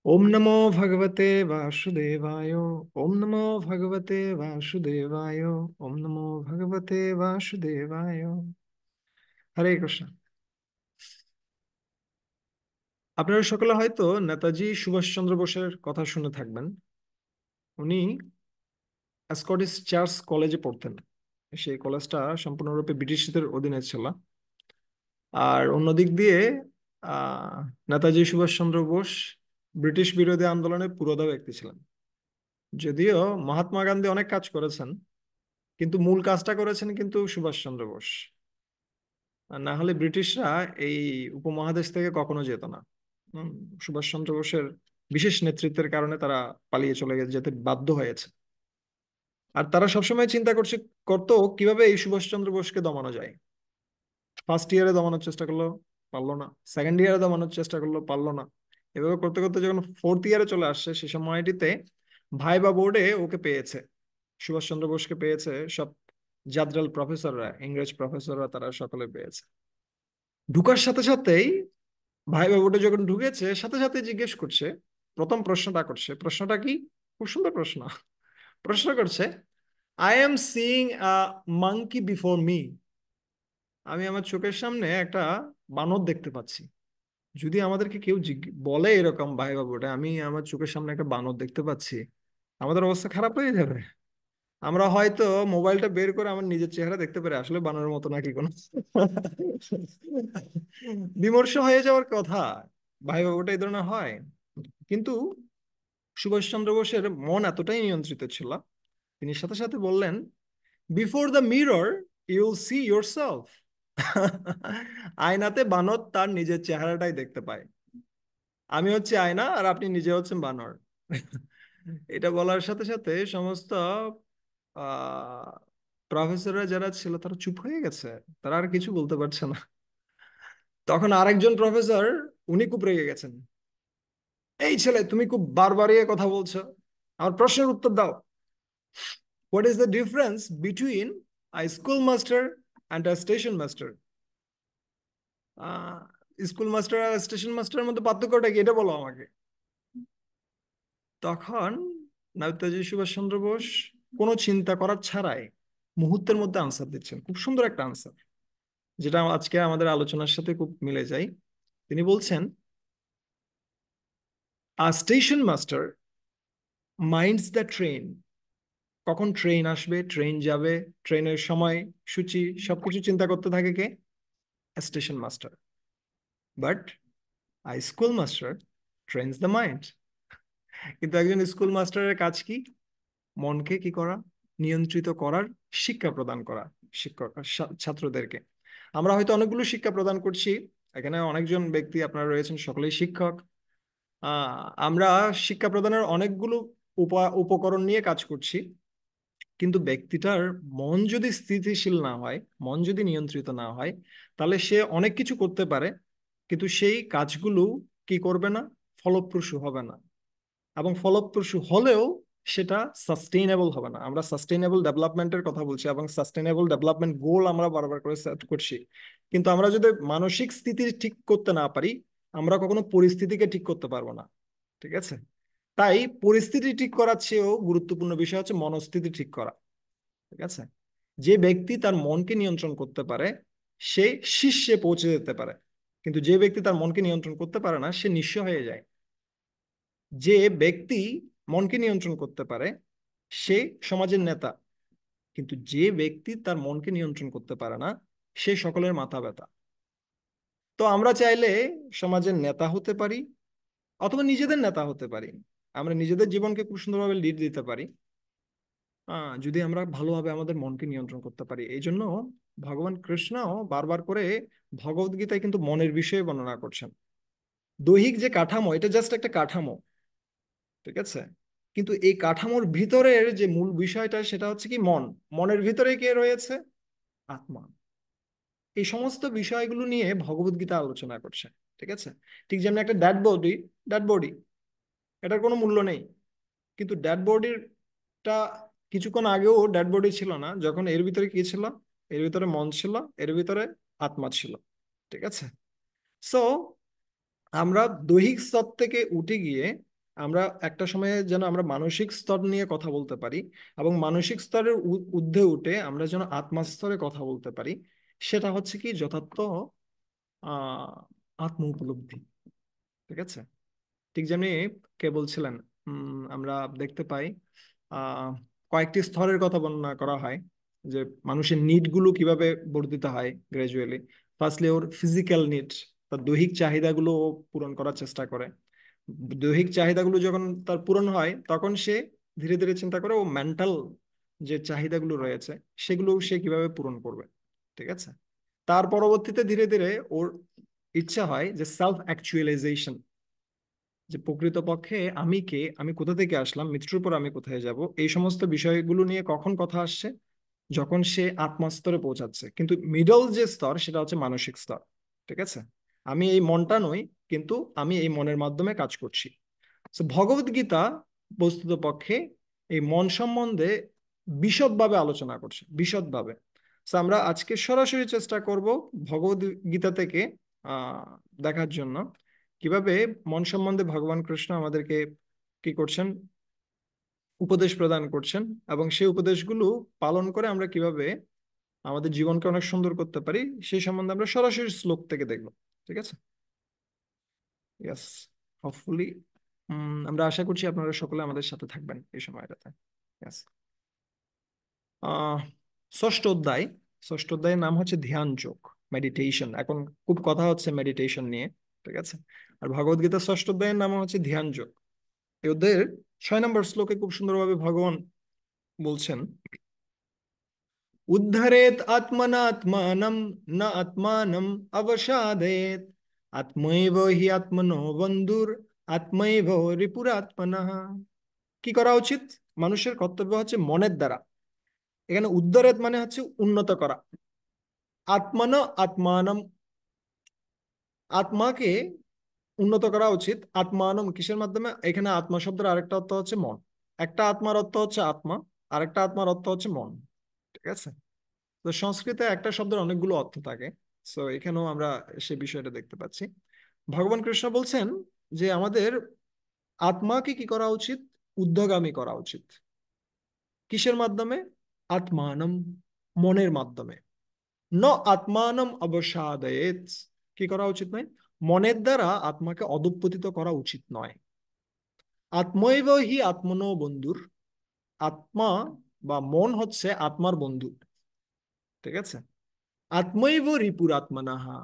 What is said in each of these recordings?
ओम नमो भगवते वासुदेवाय। ओम नमो भगवते वासुदेवाय। ओम नमो भगवते वासुदेवाय। হরে কৃষ্ণ। আপনারা সকলে হয়তো নেতাজি সুভাষচন্দ্র বোসের কথা শুনে থাকবেন। উনি স্কটিশ চার্চ কলেজে পড়তেন। সেই কলেজটা সম্পূর্ণরূপে ব্রিটিশদের অধীনে ছিল। আর অন্যদিক দিয়ে আহ নেতাজি সুভাষচন্দ্র বোস ব্রিটিশ বিরোধী আন্দোলনে পুরোধা ব্যক্তি ছিলেন। যদিও মহাত্মা গান্ধী অনেক কাজ করেছেন, কিন্তু মূল কাজটা করেছেন কিন্তু সুভাষচন্দ্র বোস। আর না হলে ব্রিটিশরা এই উপমহাদেশ থেকে কখনো যেত না। হম, সুভাষচন্দ্র বোসের বিশেষ নেতৃত্বের কারণে তারা পালিয়ে চলে যেতে বাধ্য হয়েছে। আর তারা সবসময় চিন্তা করতো কিভাবে এই সুভাষচন্দ্র বোসকে দমানো যায়। ফার্স্ট ইয়ারে দমানোর চেষ্টা করলো, পারলো না। সেকেন্ড ইয়ারে দমানোর চেষ্টা করলো, পারলো না। এভাবে করতে করতে যখন ফোর্থ ইয়ারে চলে আসছে, সে সময়টিতে ভাইবা বোর্ডে ওকে পেয়েছে, সুভাষচন্দ্র বোসকে পেয়েছে সব জাদ্রাল প্রফেসররা, ইংরেজ প্রফেসররা, তারা সকলে পেয়েছে। ঢুকার সাথে সাথেই ভাইবা বোর্ডে যখন ঢুকেছে, সাথে সাথে জিজ্ঞেস করছে, প্রথম প্রশ্নটা করছে, প্রশ্নটা কি, খুব সুন্দর প্রশ্ন। প্রশ্ন করছে, I am seeing a monkey before me. আমি আমার চোখের সামনে একটা বানর দেখতে পাচ্ছি। যদি আমাদেরকে কেউ বলে এরকম ভাইবা বোর্ডে, আমি আমার চোখের সামনে একটা বানর দেখতে পাচ্ছি, আমাদের অবস্থা খারাপ হয়ে যাবে। আমরা হয়তো মোবাইলটা বের করে আমার নিজের চেহারা দেখতে পারি, আসলে বানরের মতো নাকি কোনো। বিমর্ষ হয়ে যাওয়ার কথা। ভাই ওটা এই ধরনের হয়। কিন্তু সুভাষচন্দ্র বোসের মন এতটাই নিয়ন্ত্রিত ছিল, তিনি সাথে সাথে বললেন, before the mirror you'll see yourself. আয়নাতে বানর তার নিজের চেহারাটাই দেখতে পায়। আমি হচ্ছে আয়না, আর আপনি নিজে হচ্ছেন বানর। এটা বলার সাথে সাথে সমস্ত আহ প্রফেসররা যারা ছিল তারা চুপ হয়ে গেছে। তারা আর কিছু বলতে পারছে না। তখন আরেকজন প্রফেসর, উনি খুব রেগে গেছেন। এই ছেলে, তুমি খুব বারবারিয়ে কথা বলছো, আমার প্রশ্নের উত্তর দাও। What is the difference between a school master and a station master? School master আর স্টেশন মাস্টারের মধ্যে পার্থক্যটা কি, এটা বলো আমাকে। তখন নেতাজি সুভাষচন্দ্র বোস কোনো চিন্তা করার ছাড়াই মুহূর্তের মধ্যে আনসার দিচ্ছেন, খুব সুন্দর একটা আনসার, যেটা আজকে আমাদের আলোচনার সাথে খুব মিলে যায়। তিনি বলছেন, a station master minds the train. কখন ট্রেন আসবে, ট্রেন যাবে, ট্রেনের সময় সূচি সবকিছু চিন্তা করতে থাকে কে? Station master. But I school master trains the mind. কিন্তু একজন স্কুল মাস্টারের কাজ কি? মনকে কি করা? নিয়ন্ত্রিত করার শিক্ষা প্রদান করা শিক্ষক ছাত্রদেরকে। আমরা হয়তো অনেকগুলো শিক্ষা প্রদান করছি, এখানে অনেকজন ব্যক্তি আপনারা রয়েছেন, সকলেই শিক্ষক। আমরা শিক্ষা প্রদানের অনেকগুলো উপকরণ নিয়ে কাজ করছি। কিন্তু ব্যক্তিটার মন যদি স্থিতিশীল না হয়, মন যদি নিয়ন্ত্রিত না হয়, তাহলে সে অনেক কিছু করতে পারে, কিন্তু সেই কাজগুলো কি করবে না? ফলপ্রসূ হবে না। এবং ফলপ্রসূ হলেও সেটা সাস্টেইনেবল হবে না। আমরা সাস্টেইনেবল ডেভেলপমেন্টের কথা বলছি এবং সাস্টেইনেবল ডেভেলপমেন্ট গোল আমরা বারবার করে সেট করছি। কিন্তু আমরা যদি মানসিক স্থিতি ঠিক করতে না পারি, আমরা কখনো পরিস্থিতিকে ঠিক করতে পারবো না। ঠিক আছে? তাই পরিস্থিতি ঠিক করার চেয়েও গুরুত্বপূর্ণ বিষয় হচ্ছে মনস্থিতি ঠিক করা। ঠিক আছে? যে ব্যক্তি তার মনকে নিয়ন্ত্রণ করতে পারে, সে শীর্ষে পৌঁছে যেতে পারে। কিন্তু যে ব্যক্তি তার মনকে নিয়ন্ত্রণ করতে পারে না, সে নিঃস্ব হয়ে যায়। যে ব্যক্তি মনকে নিয়ন্ত্রণ করতে পারে, সে সমাজের নেতা। কিন্তু যে ব্যক্তি তার মনকে নিয়ন্ত্রণ করতে পারে না, সে সকলের মাথা ব্যথা। তো আমরা চাইলে সমাজের নেতা হতে পারি, অথবা নিজেদের নেতা হতে পারি। আমরা নিজেদের জীবনকে খুব সুন্দরভাবে লিড দিতে পারি, যদি আমরা ভালোভাবে আমাদের মনকে নিয়ন্ত্রণ করতে পারি। এই জন্য ভগবান কৃষ্ণ বারবার করে ভগবদ গীতায় কিন্তু মনের বিষয়ে বর্ণনা করছেন। দৈহিক যে কাঠামো, এটা জাস্ট একটা কাঠামো। ঠিক আছে? কিন্তু এই কাঠামোর ভিতরের যে মূল বিষয়টা, সেটা হচ্ছে কি, মন। মনের ভিতরে কে রয়েছে? আত্মা। এই সমস্ত বিষয়গুলো নিয়ে ভগবদ গীতা আলোচনা করছে। ঠিক আছে? ঠিক যেমন একটা ডেড বডি, ডেড বডি, এটার কোনো মূল্য নেই। কিন্তু ডেড বডিটা কিছুক্ষণ আগেও ডেড বডি ছিল না, যখন এর ভিতরে কি ছিল? এর ভিতরে মন ছিল, এর ভিতরে আত্মা ছিল। ঠিক আছে? সো আমরা দৈহিক স্তর থেকে উঠে গিয়ে আমরা একটা সময়ে যেন আমরা মানসিক স্তর নিয়ে কথা বলতে পারি, এবং মানসিক স্তরের ঊর্ধ্বে উঠে আমরা যেন আত্মা স্তরে কথা বলতে পারি, সেটা হচ্ছে কি যথার্থ আহ আত্ম উপলব্ধি। ঠিক আছে? ঠিক যেমনি কে বলছিলেন, আমরা দেখতে পাই আহ কয়েকটি স্তরের কথা বর্ণনা করা হয়, যে মানুষের নিড গুলো কিভাবে বর্ধিত হয় গ্রাজুয়ালি। ফার্স্টলি ওর ফিজিক্যাল নিড, তার দৈহিক চাহিদাগুলো ও পূরণ করার চেষ্টা করে। দৈহিক চাহিদাগুলো যখন তার পূরণ হয়, তখন সে ধীরে ধীরে চিন্তা করে ও মেন্টাল যে চাহিদাগুলো রয়েছে সেগুলো সে কিভাবে পূরণ করবে। ঠিক আছে? তার পরবর্তীতে ধীরে ধীরে ওর ইচ্ছা হয় যে সেলফ অ্যাকচুয়ালাইজেশন, যে প্রকৃতপক্ষে আমি কে, আমি কোথা থেকে আসলাম, মৃত্যুর পর আমি কোথায় যাব, এই সমস্ত বিষয়গুলো নিয়ে কখন কথা আসছে, যখন সে আত্মস্তরে পৌঁছাচ্ছে। কিন্তু মিডল যে স্তর সেটা হচ্ছে মানসিক স্তর। ঠিক আছে? আমি এই মনটা নই, কিন্তু আমি এই মনের মাধ্যমে কাজ করছি। তো ভগবদ গীতা বস্তুত পক্ষে এই মন সম্বন্ধে বিশদভাবে আলোচনা করছে, বিশদভাবে। তো আমরা আজকে সরাসরি চেষ্টা করব ভগবদ গীতা থেকে আহ দেখার জন্য কিভাবে মন সম্বন্ধে ভগবান কৃষ্ণ আমাদেরকে কি করছেন, উপদেশ প্রদান করছেন, এবং সেই উপদেশগুলো পালন করে আমরা কিভাবে আমাদের জীবনকে অনেক সুন্দর করতে পারি, সেই সম্বন্ধে আমরা সরাসরি শ্লোক থেকে দেখব। ঠিক আছে? ইয়েস, হোপফুলি আমরা আশা করছি আপনারা সকলে আমাদের সাথে থাকবেন এই সময়টাতে। ইয়েস। আহ ষষ্ঠ অধ্যায়, ষষ্ঠ অধ্যায়ের নাম হচ্ছে ধ্যান যোগ, মেডিটেশন। এখন খুব কথা হচ্ছে মেডিটেশন নিয়ে। ঠিক আছে? আর ভগবদ গীতার ষষ্ঠ অধ্যায়ের নাম হচ্ছে ধ্যান যোগ। এই অধ্যায়ের 6 নম্বর শ্লোকে খুব সুন্দরভাবে ভগবান বলছেন, উদ্ধরেত আত্মনাত্মানম না আত্মানম অবসাদেত, আত্মৈব হি আত্মনো বন্ধুর, আত্মৈব রিপুরাত্মনঃ। কি করা উচিত? মানুষের কর্তব্য হচ্ছে মনের দ্বারা, এখানে উদ্ধরেত মানে হচ্ছে উন্নত করা, আত্মান আত্মানম, আত্মাকে উন্নত করা উচিত। আত্মানম কিসের মাধ্যমে? এখানে আত্মা শব্দের আরেকটা অর্থ হচ্ছে মন। একটা আত্মার অর্থ হচ্ছে আত্মা, আরেকটা আত্মার অর্থ হচ্ছে মন। ঠিক আছে? তো সংস্কৃতে একটা শব্দের অনেকগুলো অর্থ থাকে। সো এখানেও আমরা সে বিষয়টা দেখতে পাচ্ছি। ভগবান কৃষ্ণ বলছেন যে আমাদের আত্মাকে কি করা উচিত? ঊর্ধ্বগামী করা উচিত। কিসের মাধ্যমে? আত্মানম, মনের মাধ্যমে। ন আত্মানম অবসাদয়েত, কি করা উচিত নয়? মনের দ্বারা আত্মাকে অধঃপতিত করা উচিত নয়। আত্মৈব হি আত্মনো বন্ধুর, আত্মা বা মন হচ্ছে আত্মার বন্ধু। ঠিক আছে? আত্মৈব রিপুর আত্মনাহা,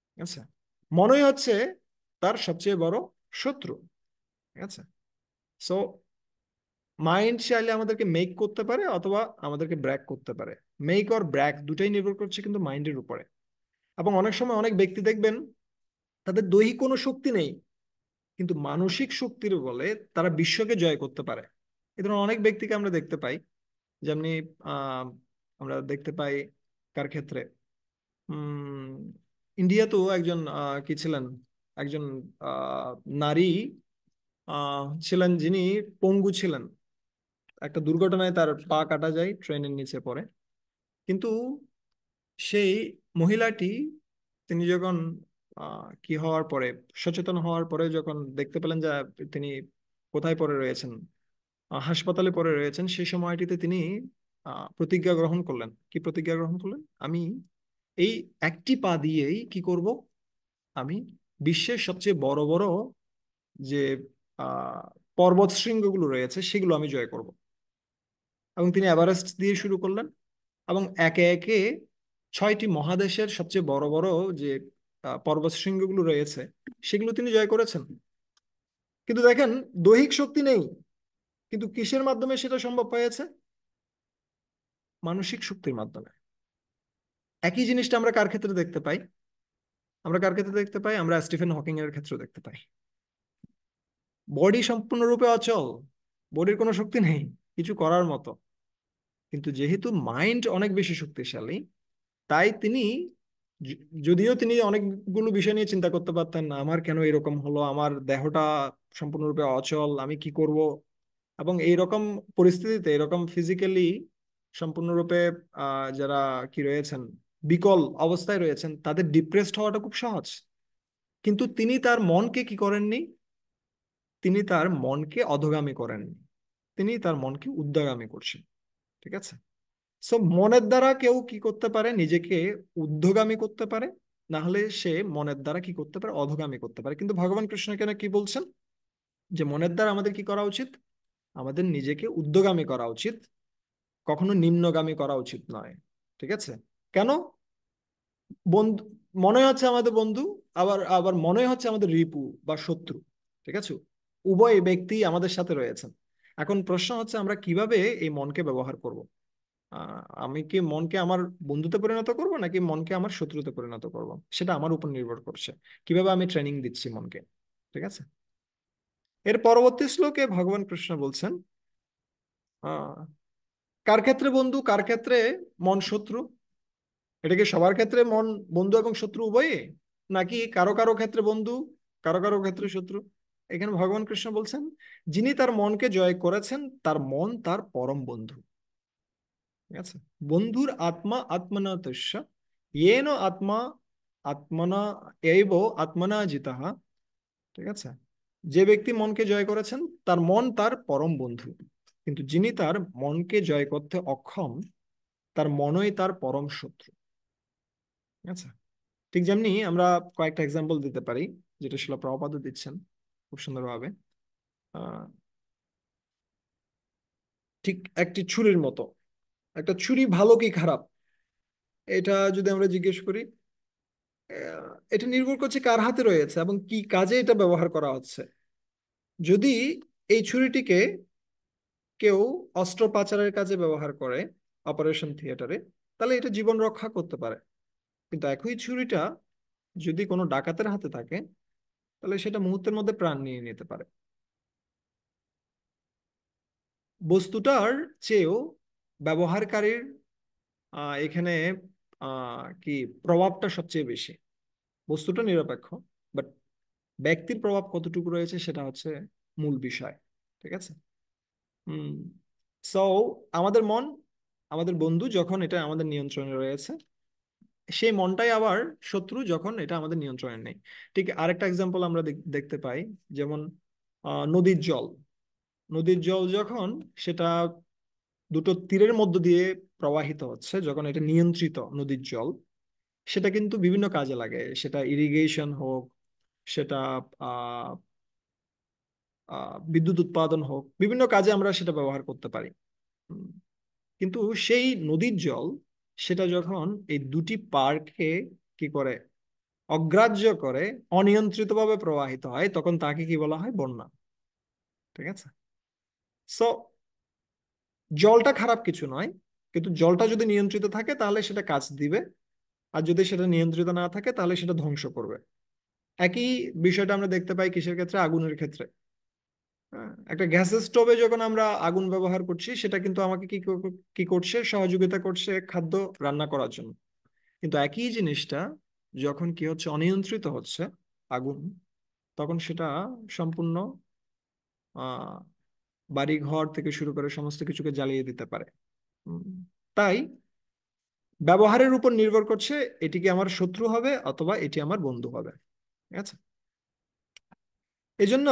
ঠিক আছে? মনই হচ্ছে তার সবচেয়ে বড় শত্রু। ঠিক আছে? সো মাইন্ড চাইলে আমাদেরকে মেক করতে পারে অথবা আমাদেরকে ব্র্যাক করতে পারে। মেক আর ব্র্যাক দুটাই নির্ভর করছে কিন্তু মাইন্ডের উপরে। এবং অনেক সময় অনেক ব্যক্তি দেখবেন তাদের দৈহিক কোনো শক্তি নেই, কিন্তু মানসিক শক্তির বলে তারা বিশ্বকে জয় করতে পারে। এই ধরনের অনেক ব্যক্তিকে আমরা দেখতে পাই। যেমনি আহ আমরা দেখতে পাই কার ক্ষেত্রে, উম ইন্ডিয়াতেও একজন কি ছিলেন, একজন আহ নারী ছিলেন যিনি পঙ্গু ছিলেন। একটা দুর্ঘটনায় তার পা কাটা যায়, ট্রেনের নিচে পড়ে। কিন্তু সেই মহিলাটি, তিনি যখন কি হওয়ার পরে, সচেতন হওয়ার পরে যখন দেখতে পেলেন যে তিনি কোথায় পড়ে রয়েছেন, হাসপাতালে পড়ে রয়েছেন, সেই সময়টিতে তিনি প্রতিজ্ঞা গ্রহণ করলেন। কি প্রতিজ্ঞা গ্রহণ করলেন? আমি এই একটি পা দিয়েই কি করব? আমি বিশ্বের সবচেয়ে বড় বড় যে আহ পর্বত শৃঙ্গগুলো রয়েছে সেগুলো আমি জয় করব। এবং তিনি এভারেস্ট দিয়ে শুরু করলেন, এবং একে একে 6টি মহাদেশের সবচেয়ে বড় বড় যে পর্বত শৃঙ্গগুলো রয়েছে সেগুলো তিনি জয় করেছেন। কিন্তু দেখেন, দৈহিক শক্তি নেই, কিন্তু কিসের মাধ্যমে সেটা সম্ভব হয়েছে? মানসিক শক্তির মাধ্যমে। একই জিনিসটা আমরা কার ক্ষেত্রে দেখতে পাই? আমরা কার ক্ষেত্রে দেখতে পাই? আমরা স্টিফেন হকিং এর ক্ষেত্রে দেখতে পাই। বডি সম্পূর্ণরূপে অচল, বডির কোনো শক্তি নেই কিছু করার মতো, কিন্তু যেহেতু মাইন্ড অনেক বেশি শক্তিশালী, তাই তিনি, যদিও তিনি অনেকগুলো বিষয় নিয়ে চিন্তা করতে পারতেন না, আমার কেন এরকম হলো, আমার দেহটা সম্পূর্ণরূপে অচল, আমি কি করব। এবং এইরকম পরিস্থিতিতে, এরকম ফিজিক্যালি সম্পূর্ণরূপে যারা কি রয়েছেন, বিকল অবস্থায় রয়েছেন, তাদের ডিপ্রেসড হওয়াটা খুব সহজ। কিন্তু তিনি তার মনকে কি করেননি? তিনি তার মনকে অধোগামী করেননি, তিনি তার মনকে ঊর্ধ্বগামী করছেন। ঠিক আছে। সো মনের দ্বারা কেউ কি করতে পারে, নিজেকে ঊর্ধ্বগামী করতে পারে, না হলে সে মনের দ্বারা কি করতে পারে, অধোগামী করতে পারে। কিন্তু ভগবান কৃষ্ণ কেন কি বলছেন, যে মনের দ্বারা আমাদের কি করা উচিত, আমাদের নিজেকে ঊর্ধ্বগামী করা উচিত, কখনো নিম্নগামী করা উচিত নয়। ঠিক আছে। কেন? বন্ধু মনে হচ্ছে আমাদের বন্ধু, আবার আবার মনে হচ্ছে আমাদের রিপু বা শত্রু। ঠিক আছে। উভয় ব্যক্তি আমাদের সাথে রয়েছেন। এখন প্রশ্ন হচ্ছে আমরা কিভাবে এই মনকে ব্যবহার করব। আমি কি মনকে আমার বন্ধুতে পরিণত করব, নাকি মনকে আমার শত্রুতে পরিণত করব, সেটা আমার উপর নির্ভর করছে, কিভাবে আমি ট্রেনিং দিচ্ছি মনকে। ঠিক আছে। এর পরবর্তী শ্লোকে ভগবান কৃষ্ণ বলছেন, আহ কার ক্ষেত্রে বন্ধু, কার ক্ষেত্রে মন শত্রু? এটা কি সবার ক্ষেত্রে মন বন্ধু এবং শত্রু উভয়ই, নাকি কারো কারো ক্ষেত্রে বন্ধু, কারো কারো ক্ষেত্রে শত্রু? এখানে ভগবান কৃষ্ণ বলছেন, যিনি তার মনকে জয় করেছেন তার মন তার পরম বন্ধু। ঠিক আছে। বন্ধুর আত্মা আত্মনা তস্য, येन আত্মা আত্মনা এইব আত্মনা জিতাহ। ঠিক আছে। যে ব্যক্তি মনকে জয় করেছেন তার মন তার পরম বন্ধু, কিন্তু যিনি তার মনকে জয় করতে অক্ষম তার মনই তার পরম শত্রু। ঠিক আছে। ঠিক যেমনি আমরা কয়েকটা এক্সাম্পল দিতে পারি, যেটা শিলা প্রভুপাদ দিচ্ছেন খুব সুন্দরভাবে। আহ, ঠিক একটি ছুরির মতো, একটা ছুরি ভালো কি খারাপ, এটা যদি আমরা জিজ্ঞেস করি, এটা নির্ভর করছে কার হাতে রয়েছে এবং কি কাজে এটা ব্যবহার করা হচ্ছে। যদি এই ছুরিটিকে কেউ অস্ত্র পাচারের কাজে ব্যবহার করে, অপারেশন থিয়েটারে, তাহলে এটা জীবন রক্ষা করতে পারে। কিন্তু একই ছুরিটা যদি কোনো ডাকাতের হাতে থাকে, তাহলে সেটা মুহূর্তের মধ্যে প্রাণ নিয়ে নিতে পারে। বস্তুটার চেয়েও ব্যবহারকারীর এখানে কি প্রভাবটা সবচেয়ে বেশি। বস্তুটা নিরপেক্ষ, বাট ব্যক্তির প্রভাব কতটুকু রয়েছে সেটা হচ্ছে মূল বিষয়। ঠিক আছে। হুম। সো আমাদের মন আমাদের বন্ধু যখন এটা আমাদের নিয়ন্ত্রণে রয়েছে, সেই মনটাই আবার শত্রু যখন এটা আমাদের নিয়ন্ত্রণে নেই। ঠিক আরেকটা এক্সাম্পল আমরা দেখতে পাই, যেমন নদীর জল। নদীর জল যখন সেটা দুটো তীরের মধ্য দিয়ে প্রবাহিত হচ্ছে, যখন এটা নিয়ন্ত্রিত নদীর জল, সেটা কিন্তু বিভিন্ন কাজে লাগে, সেটা ইরিগেশন হোক, সেটা আহ বিদ্যুৎ উৎপাদন হোক, বিভিন্ন কাজে আমরা সেটা ব্যবহার করতে পারি। উম, কিন্তু সেই নদীর জল, সেটা যখন এই দুটি পার্ককে কি করে, অগ্রাহ্য করে অনিয়ন্ত্রিতভাবে প্রবাহিত হয়, তখন তাকে কি বলা হয়, বন্যা। ঠিক আছে। সো জলটা খারাপ কিছু নয়, কিন্তু জলটা যদি নিয়ন্ত্রিত থাকে তাহলে সেটা কাজ দিবে, আর যদি সেটা নিয়ন্ত্রিত না থাকে তাহলে সেটা ধ্বংস করবে। একই বিষয়টা আমরা দেখতে পাই কিসের ক্ষেত্রে, আগুনের ক্ষেত্রে। একটা গ্যাসের স্টোভে যখন আমরা আগুন ব্যবহার করছি, সেটা কিন্তু আমাকে কি করছে, সহযোগিতা করছে খাদ্য রান্না করার জন্য। কিন্তু একই জিনিসটা যখন কি হচ্ছে, অনিয়ন্ত্রিত হচ্ছে আগুন, তখন সেটা সম্পূর্ণ আহ বাড়ি ঘর থেকে শুরু করে সমস্ত কিছুকে জ্বালিয়ে দিতে পারে। উম, তাই ব্যবহারের উপর নির্ভর করছে এটি কি আমার শত্রু হবে অথবা এটি আমার বন্ধু হবে। ঠিক আছে। এজন্য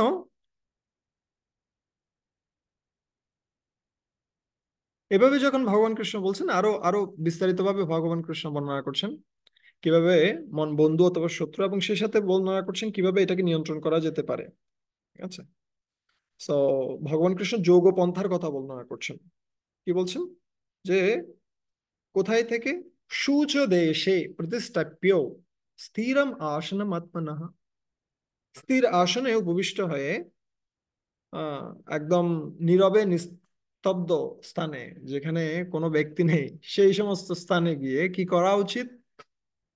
এভাবে যখন ভগবান কৃষ্ণ বলছেন, আরো আরো বিস্তারিতভাবে ভগবান কৃষ্ণ বর্ণনা করছেন কিভাবে মন বন্ধু অথবা শত্রু, এবং সেই সাথে বর্ণনা করছেন কিভাবে এটাকে নিয়ন্ত্রণ করা যেতে পারে। ঠিক আছে। তো ভগবান কৃষ্ণ যোগ ও পন্থার কথা বর্ণনা করছেন। কি বলছেন, যে কোথায় থেকে, শুচ দেশে প্রতিষ্ঠাপ্য স্থিরম আসনম আত্মনঃ, স্থির আসনে উপবিষ্ট হয়ে আহ একদম নীরবে নিস্তব্ধ স্থানে, যেখানে কোনো ব্যক্তি নেই, সেই সমস্ত স্থানে গিয়ে কি করা উচিত,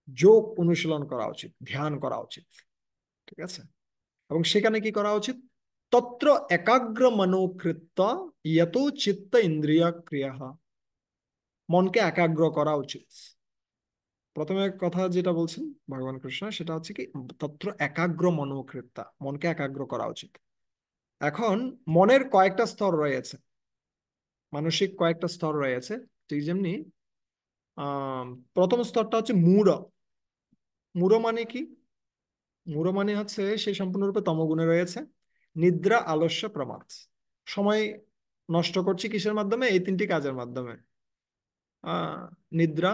যোগ অনুশীলন করা উচিত, ধ্যান করা উচিত। ঠিক আছে। এবং সেখানে কি করা উচিত, তত্র একাগ্র মনোকৃত্য ইয়ত চিত্ত ইন্দ্রিয় ক্রিয়া, মনকে একাগ্র করা উচিত। প্রথমে কথা যেটা বলছেন ভগবান কৃষ্ণ, সেটা হচ্ছে কি, তত্র একাগ্র মনোকৃত্য, মনকে একাগ্র করা উচিত। এখন মনের কয়েকটা স্তর রয়েছে, মানসিক কয়েকটা স্তর রয়েছে। ঠিক যেমনি আহ প্রথম স্তরটা হচ্ছে মূঢ়। মূঢ় মানে কি, মূঢ় মানে হচ্ছে সে সম্পূর্ণরূপে তমগুণে রয়েছে। নিদ্রা, আলস্য, প্রমাদ। সময় নষ্ট করছি কিসের মাধ্যমে? এই তিনটি কাজের মাধ্যমে। আহ নিদ্রা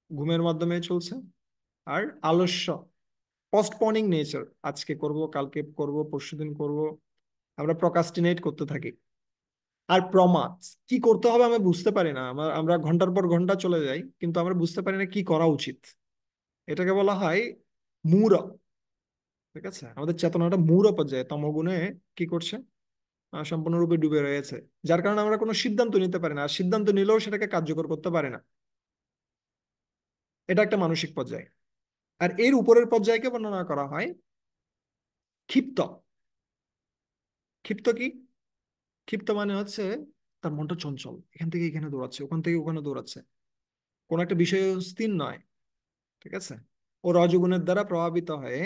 ঘুমের মাধ্যমে চলছে, আর আলস্য পোস্টপোনিং নেচার, আজকে করব, কালকে করব, পরশুদিন করব, আমরা প্রকাস্টিনেট করতে থাকি। আর প্রমাদ, কি করতে হবে আমরা বুঝতে পারি না, আমরা ঘন্টার পর ঘন্টা চলে যাই কিন্তু আমরা বুঝতে পারি না কি করা উচিত। এটাকে বলা হয় মূঢ়। ঠিক আছে, আমাদের চেতনাটা মূঢ় পর্যায়ে তমগুণে কি করছে, সম্পূর্ণরূপে ডুবে রয়েছে, যার কারণে আমরা কোনো সিদ্ধান্ত নিতে পারি না, আর সিদ্ধান্ত নিলেও সেটাকে কার্যকর করতে পারি না। এটা একটা মানসিক পর্যায়। আর এর উপরের পর্যায়কে বর্ণনা করা হয় ক্ষিপ্ত। ক্ষিপ্ত কি? ক্ষিপ্ত মানে হচ্ছে তার মনটা চঞ্চল, এখান থেকে এখানে দৌড়াচ্ছে, ওখান থেকে ওখানে দৌড়াচ্ছে, কোন একটা বিষয়ে স্থির নয়। ঠিক আছে, ও রজগুণের দ্বারা প্রভাবিত হয়ে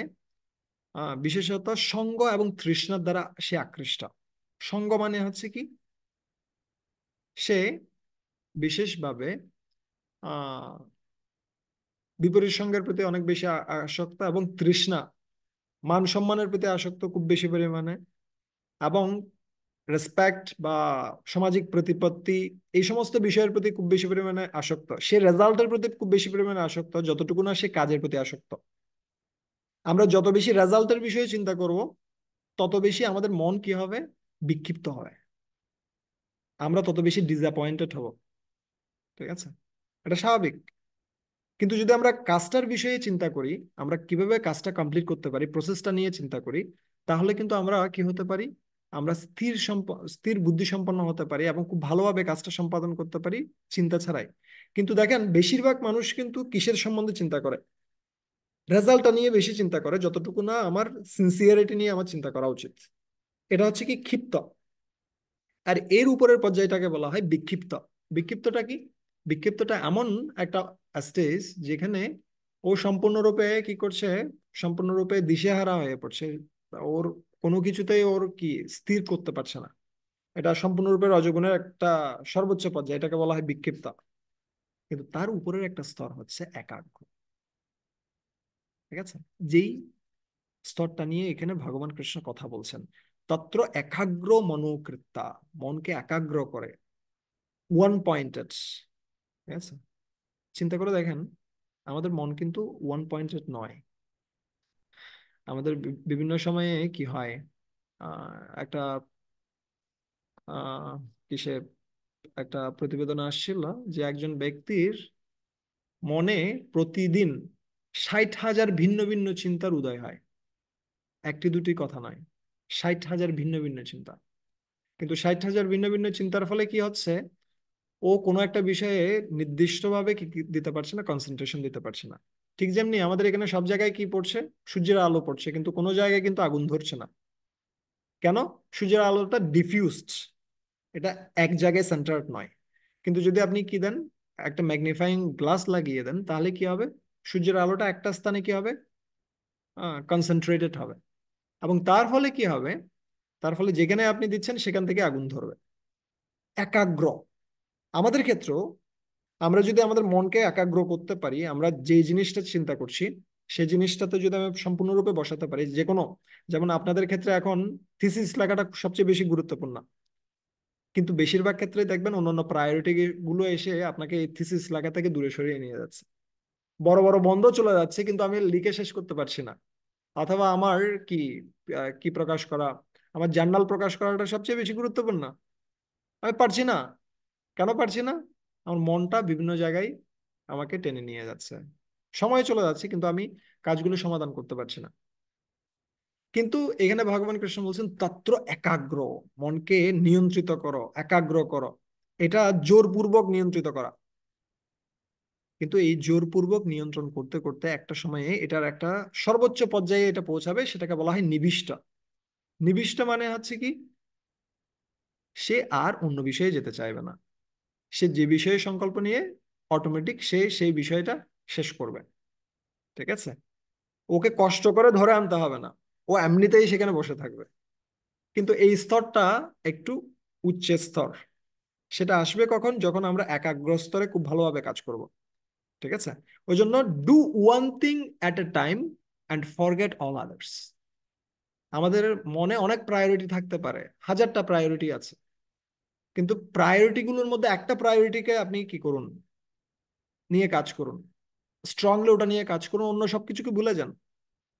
বিশেষত সঙ্গ এবং তৃষ্ণার দ্বারা সে আকৃষ্ট। সঙ্গ মানে হচ্ছে কি, সে বিশেষভাবে আহ বিপরীত সঙ্গের প্রতি অনেক বেশি আসক্ত, এবং তৃষ্ণা, মান সম্মানের প্রতি আসক্ত খুব বেশি পরিমাণে, এবং রেসপেক্ট বা সামাজিক প্রতিপত্তি, এই সমস্ত বিষয়ের প্রতি খুব বেশি পরিমাণে আসক্ত। সে রেজাল্টের প্রতি খুব বেশি পরিমাণে আসক্ত, যতটুকু না সে কাজের প্রতি আসক্ত। আমরা যত বেশি রেজাল্টের বিষয়ে চিন্তা করব, তত বেশি আমাদের মন কি হবে, বিক্ষিপ্ত হবে, আমরা তত বেশি ডিসঅ্যাপয়েন্টেড হব। ঠিক আছে, এটা স্বাভাবিক। কিন্তু যদি আমরা কাজটার বিষয়ে চিন্তা করি, আমরা কিভাবে কাজটা কমপ্লিট করতে পারি, প্রসেসটা নিয়ে চিন্তা করি, তাহলে কিন্তু আমরা কি হতে পারি, আমরা স্থির বুদ্ধি সম্পন্ন হতে পারি এবং খুব ভালোভাবে কাজটা সম্পাদন করতে পারি চিন্তা ছাড়াই। কিন্তু দেখেন বেশিরভাগ মানুষ কিন্তু কিসের সম্বন্ধে চিন্তা করে, রেজাল্টটা নিয়ে বেশি চিন্তা করে, যতটুকু না আমার সিনসিয়ারিটি নিয়ে আমার চিন্তা করা উচিত। এটা হচ্ছে কি, ক্ষিপ্ত। আর এর উপরের পর্যায়টাকে বলা হয় বিক্ষিপ্ত। বিক্ষিপ্তটা কি? বিক্ষিপ্তটা এমন একটা স্টেজ যেখানে ও সম্পূর্ণরূপে কি করছে, সম্পূর্ণরূপে দিশেহারা হয়ে পড়ছে, ওর কোনো কিছুতেই ওর কি স্থির করতে পারছে না। এটা সম্পূর্ণরূপে রজগুণের একটা সর্বোচ্চ পর্যায়ে, এটাকে বলা হয় বিক্ষিপ্ত। কিন্তু তার উপরের একটা স্তর হচ্ছে একাগ্র। ঠিক আছে, যেই স্তরটা নিয়ে এখানে ভগবান কৃষ্ণ কথা বলছেন, তত্র একাগ্র মনোকৃত্তা, মনকে একাগ্র করে, ওয়ান পয়েন্টেড। ঠিক আছে, চিন্তা করে দেখেন, আমাদের মন কিন্তু ওয়ান পয়েন্টেড নয়। আমাদের বিভিন্ন সময়ে কি হয়, একটা আহ কিসে একটা প্রতিবেদন আসছিল যে একজন ব্যক্তির মনে প্রতিদিন 60,000 ভিন্ন ভিন্ন চিন্তার উদয় হয়। একটি দুটি কথা নয়, 60,000 ভিন্ন ভিন্ন চিন্তা। কিন্তু 60,000 ভিন্ন ভিন্ন চিন্তার ফলে কি হচ্ছে, ও কোনো একটা বিষয়ে নির্দিষ্টভাবে কি দিতে পারছে না, কনসেন্ট্রেশন দিতে পারছে না। ঠিক যেমনি আমাদের এখানে সব জায়গায় কি পড়ছে, সূর্যের আলো পড়ছে, কিন্তু কোনো জায়গায় কিন্তু আগুন ধরছে না। কেন? সূর্যের আলোটা ডিফিউজড, এটা এক জায়গায় সেন্টার্ড নয়। কিন্তু যদি আপনি কি দেন, একটা ম্যাগনিফাইং গ্লাস লাগিয়ে দেন, তাহলে কি হবে, সূর্যের আলোটা একটা স্থানে কি হবে, কনসেন্ট্রেটেড হবে, এবং তার ফলে কি হবে, তার ফলে যেখানে আপনি দিচ্ছেন সেখান থেকে আগুন ধরবে। একাগ্র। আমাদের ক্ষেত্রেও আমরা যদি আমাদের মনকে একাগ্র করতে পারি, আমরা যে জিনিসটা চিন্তা করছি সেই জিনিসটাতে যদি আমি সম্পূর্ণরূপে বসাতে পারি, যে কোনো, যেমন আপনাদের ক্ষেত্রে এখন থিসিস লেখাটা সবচেয়ে বেশি গুরুত্বপূর্ণ, কিন্তু বেশিরভাগ ক্ষেত্রে দেখবেন অন্যান্য প্রায়োরিটি গুলো এসে আপনাকে এই থিসিস লেখা থেকে দূরে সরিয়ে নিয়ে যাচ্ছে। বড় বড় বন্ধ চলে যাচ্ছে কিন্তু আমি লিখে শেষ করতে পারছি না। অথবা আমার কি কি প্রকাশ করা, আমার জার্নাল প্রকাশ করাটা সবচেয়ে বেশি গুরুত্বপূর্ণ, আমি পারছি না। কেন পারছি না? আমার মনটা বিভিন্ন জায়গায় আমাকে টেনে নিয়ে যাচ্ছে, সময় চলে যাচ্ছে কিন্তু আমি কাজগুলো সমাধান করতে পারছি না। কিন্তু এখানে ভগবান কৃষ্ণ বলছেন তত্র একাগ্র, মনকে নিয়ন্ত্রিত করো, একাগ্র করো। এটা জোরপূর্বক নিয়ন্ত্রিত করা। কিন্তু এই জোরপূর্বক নিয়ন্ত্রণ করতে করতে একটা সময়ে এটার একটা সর্বোচ্চ পর্যায়ে এটা পৌঁছাবে, সেটাকে বলা হয় নিবিষ্ট। নিবিষ্ট মানে হচ্ছে কি, সে আর অন্য বিষয়ে যেতে চাইবে না। সে যে বিষয়ে সংকল্প নিয়ে, অটোমেটিক সে সেই বিষয়টা শেষ করবে। ঠিক আছে, ওকে কষ্ট করে ধরে আনতে হবে না, ও এমনিতেই সেখানে বসে থাকবে। কিন্তু এই স্তরটা একটু উচ্চ স্তর। সেটা আসবে কখন, যখন আমরা একাগ্র স্তরে খুব ভালোভাবে কাজ করব। ঠিক আছে, ওই জন্য do one thing at a time and forget all others. আমাদের মনে অনেক প্রায়োরিটি থাকতে পারে, হাজারটা প্রায়োরিটি আছে, কিন্তু প্রায়োরিটি গুলোর মধ্যে একটা প্রায়োরিটিকে আপনি কি করুন, নিয়ে কাজ করুন, স্ট্রংলি ওটা নিয়ে কাজ করুন, অন্য সবকিছুকে ভুলে যান।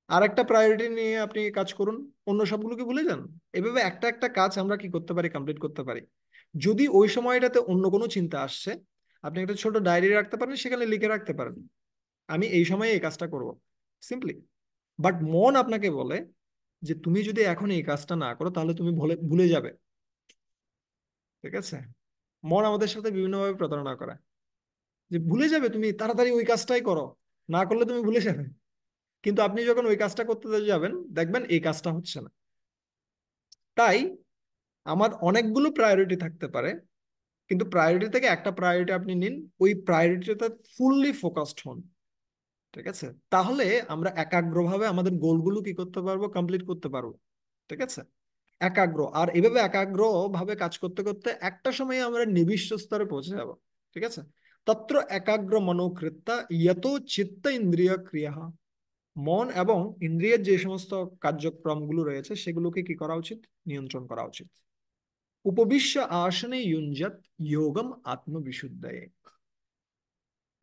আর একটা প্রায়োরিটি নিয়ে আপনি কাজ করুন, অন্য সবগুলোকে ভুলে যান। এভাবে একটা একটা কাজ আমরা কি করতে পারি, কমপ্লিট করতে পারি। যদি ওই সময়টাতে অন্য কোনো চিন্তা আসছে, আপনি একটা ছোট ডায়েরি রাখতে পারেন, সেখানে লিখে রাখতে পারেন আমি এই সময়ে এই কাজটা করব, সিম্পলি। বাট মন আপনাকে বলে যে তুমি যদি এখন এই কাজটা না করো তাহলে তুমি ভুলে ভুলে যাবে। ঠিক আছে? মন আমাদের সাথে বিভিন্নভাবে প্রতারণা করে, যে ভুলে যাবে, তুমি তাড়াতাড়ি ওই কাজটাই করো, না করলে তুমি ভুলে যাবে। কিন্তু আপনি যখন ওই কাজটা করতে যাবেন, দেখবেন এই কাজটা হচ্ছে না। তাই আমার অনেকগুলো প্রায়োরিটি থাকতে পারে, কিন্তু প্রায়োরিটি থেকে একটা প্রায়োরিটি আপনি নিন, ওই প্রায়োরিটিতে ফুললি ফোকাসড হন। ঠিক আছে? তাহলে আমরা একাগ্রভাবে আমাদের গোলগুলো কি করতে পারবো, কমপ্লিট করতে পারবো। ঠিক আছে? একাগ্র, আর এভাবে একাগ্র ভাবে কাজ করতে করতে একটা সময় আমরা নিবিষ্ট স্তরে পৌঁছে যাব। ঠিক আছে? তত্র একাগ্র মনোকৃত্য ইয়ত চিত্ত ইন্দ্রিয় ক্রিয়া। মন এবং ইন্দ্রিয়ের যে সমস্ত কার্যক্রমগুলো রয়েছে সেগুলোকে কি করা উচিত, নিয়ন্ত্রণ করা উচিত। উপবিশ্য আসনে युञ्जत যোগম আত্মবিশুদ্ধয়ে।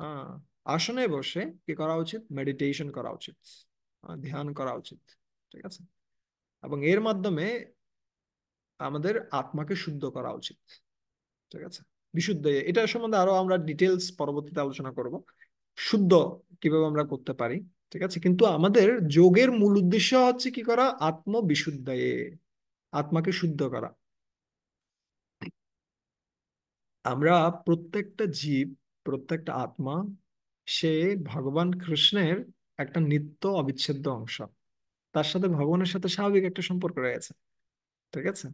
হ্যাঁ, আসনে বসে কি করা উচিত, মেডিটেশন করা উচিত, ধ্যান করা উচিত। ঠিক আছে? এবং এর মাধ্যমে আমাদের আত্মাকে শুদ্ধ করা উচিত। ঠিক আছে? বিশুদ্ধ, এটা সম্বন্ধে আরো আমরা ডিটেলস পরবর্তীতে আলোচনা করব, শুদ্ধ কিভাবে আমরা করতে পারি। ঠিক আছে? কিন্তু আমাদের যোগের মূল উদ্দেশ্য হচ্ছে কি করা, আত্মবিশুদ্ধয়ে, আত্মাকে শুদ্ধ করা। আমরা প্রত্যেকটা জীব, প্রত্যেকটা আত্মা, সে ভগবান কৃষ্ণের একটা নিত্য অবিচ্ছেদ্য অংশ। তার সাথে ভগবানের সাথে স্বাভাবিক একটা সম্পর্ক রয়েছে। ঠিক আছে?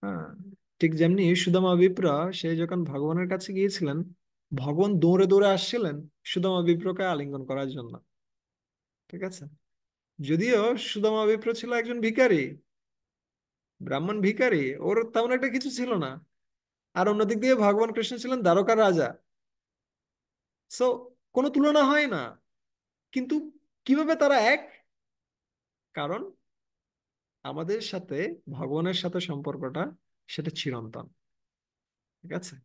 হ্যাঁ, ঠিক যেমনি সুদামা বিপ্র, সে যখন ভগবানের কাছে গিয়েছিলেন, ভগবান দৌড়ে দৌড়ে আসছিলেন সুদামা বিপ্রকে আলিঙ্গন করার জন্য। ঠিক আছে? যদিও সুদামা বিপ্র ছিল একজন ভিখারি, ব্রাহ্মণ ভিখারি, ওর তেমন একটা কিছু ছিল না। আর অন্যদিক দিয়ে ভগবান কৃষ্ণ ছিলেন দ্বারকার রাজা। সো কোনো তুলনা হয় না। কিন্তু কিভাবে তারা এক? কারণ আমাদের সাথে ভগবানের সাথে সম্পর্কটা, সেটা চিরন্তন। ঠিক আছে?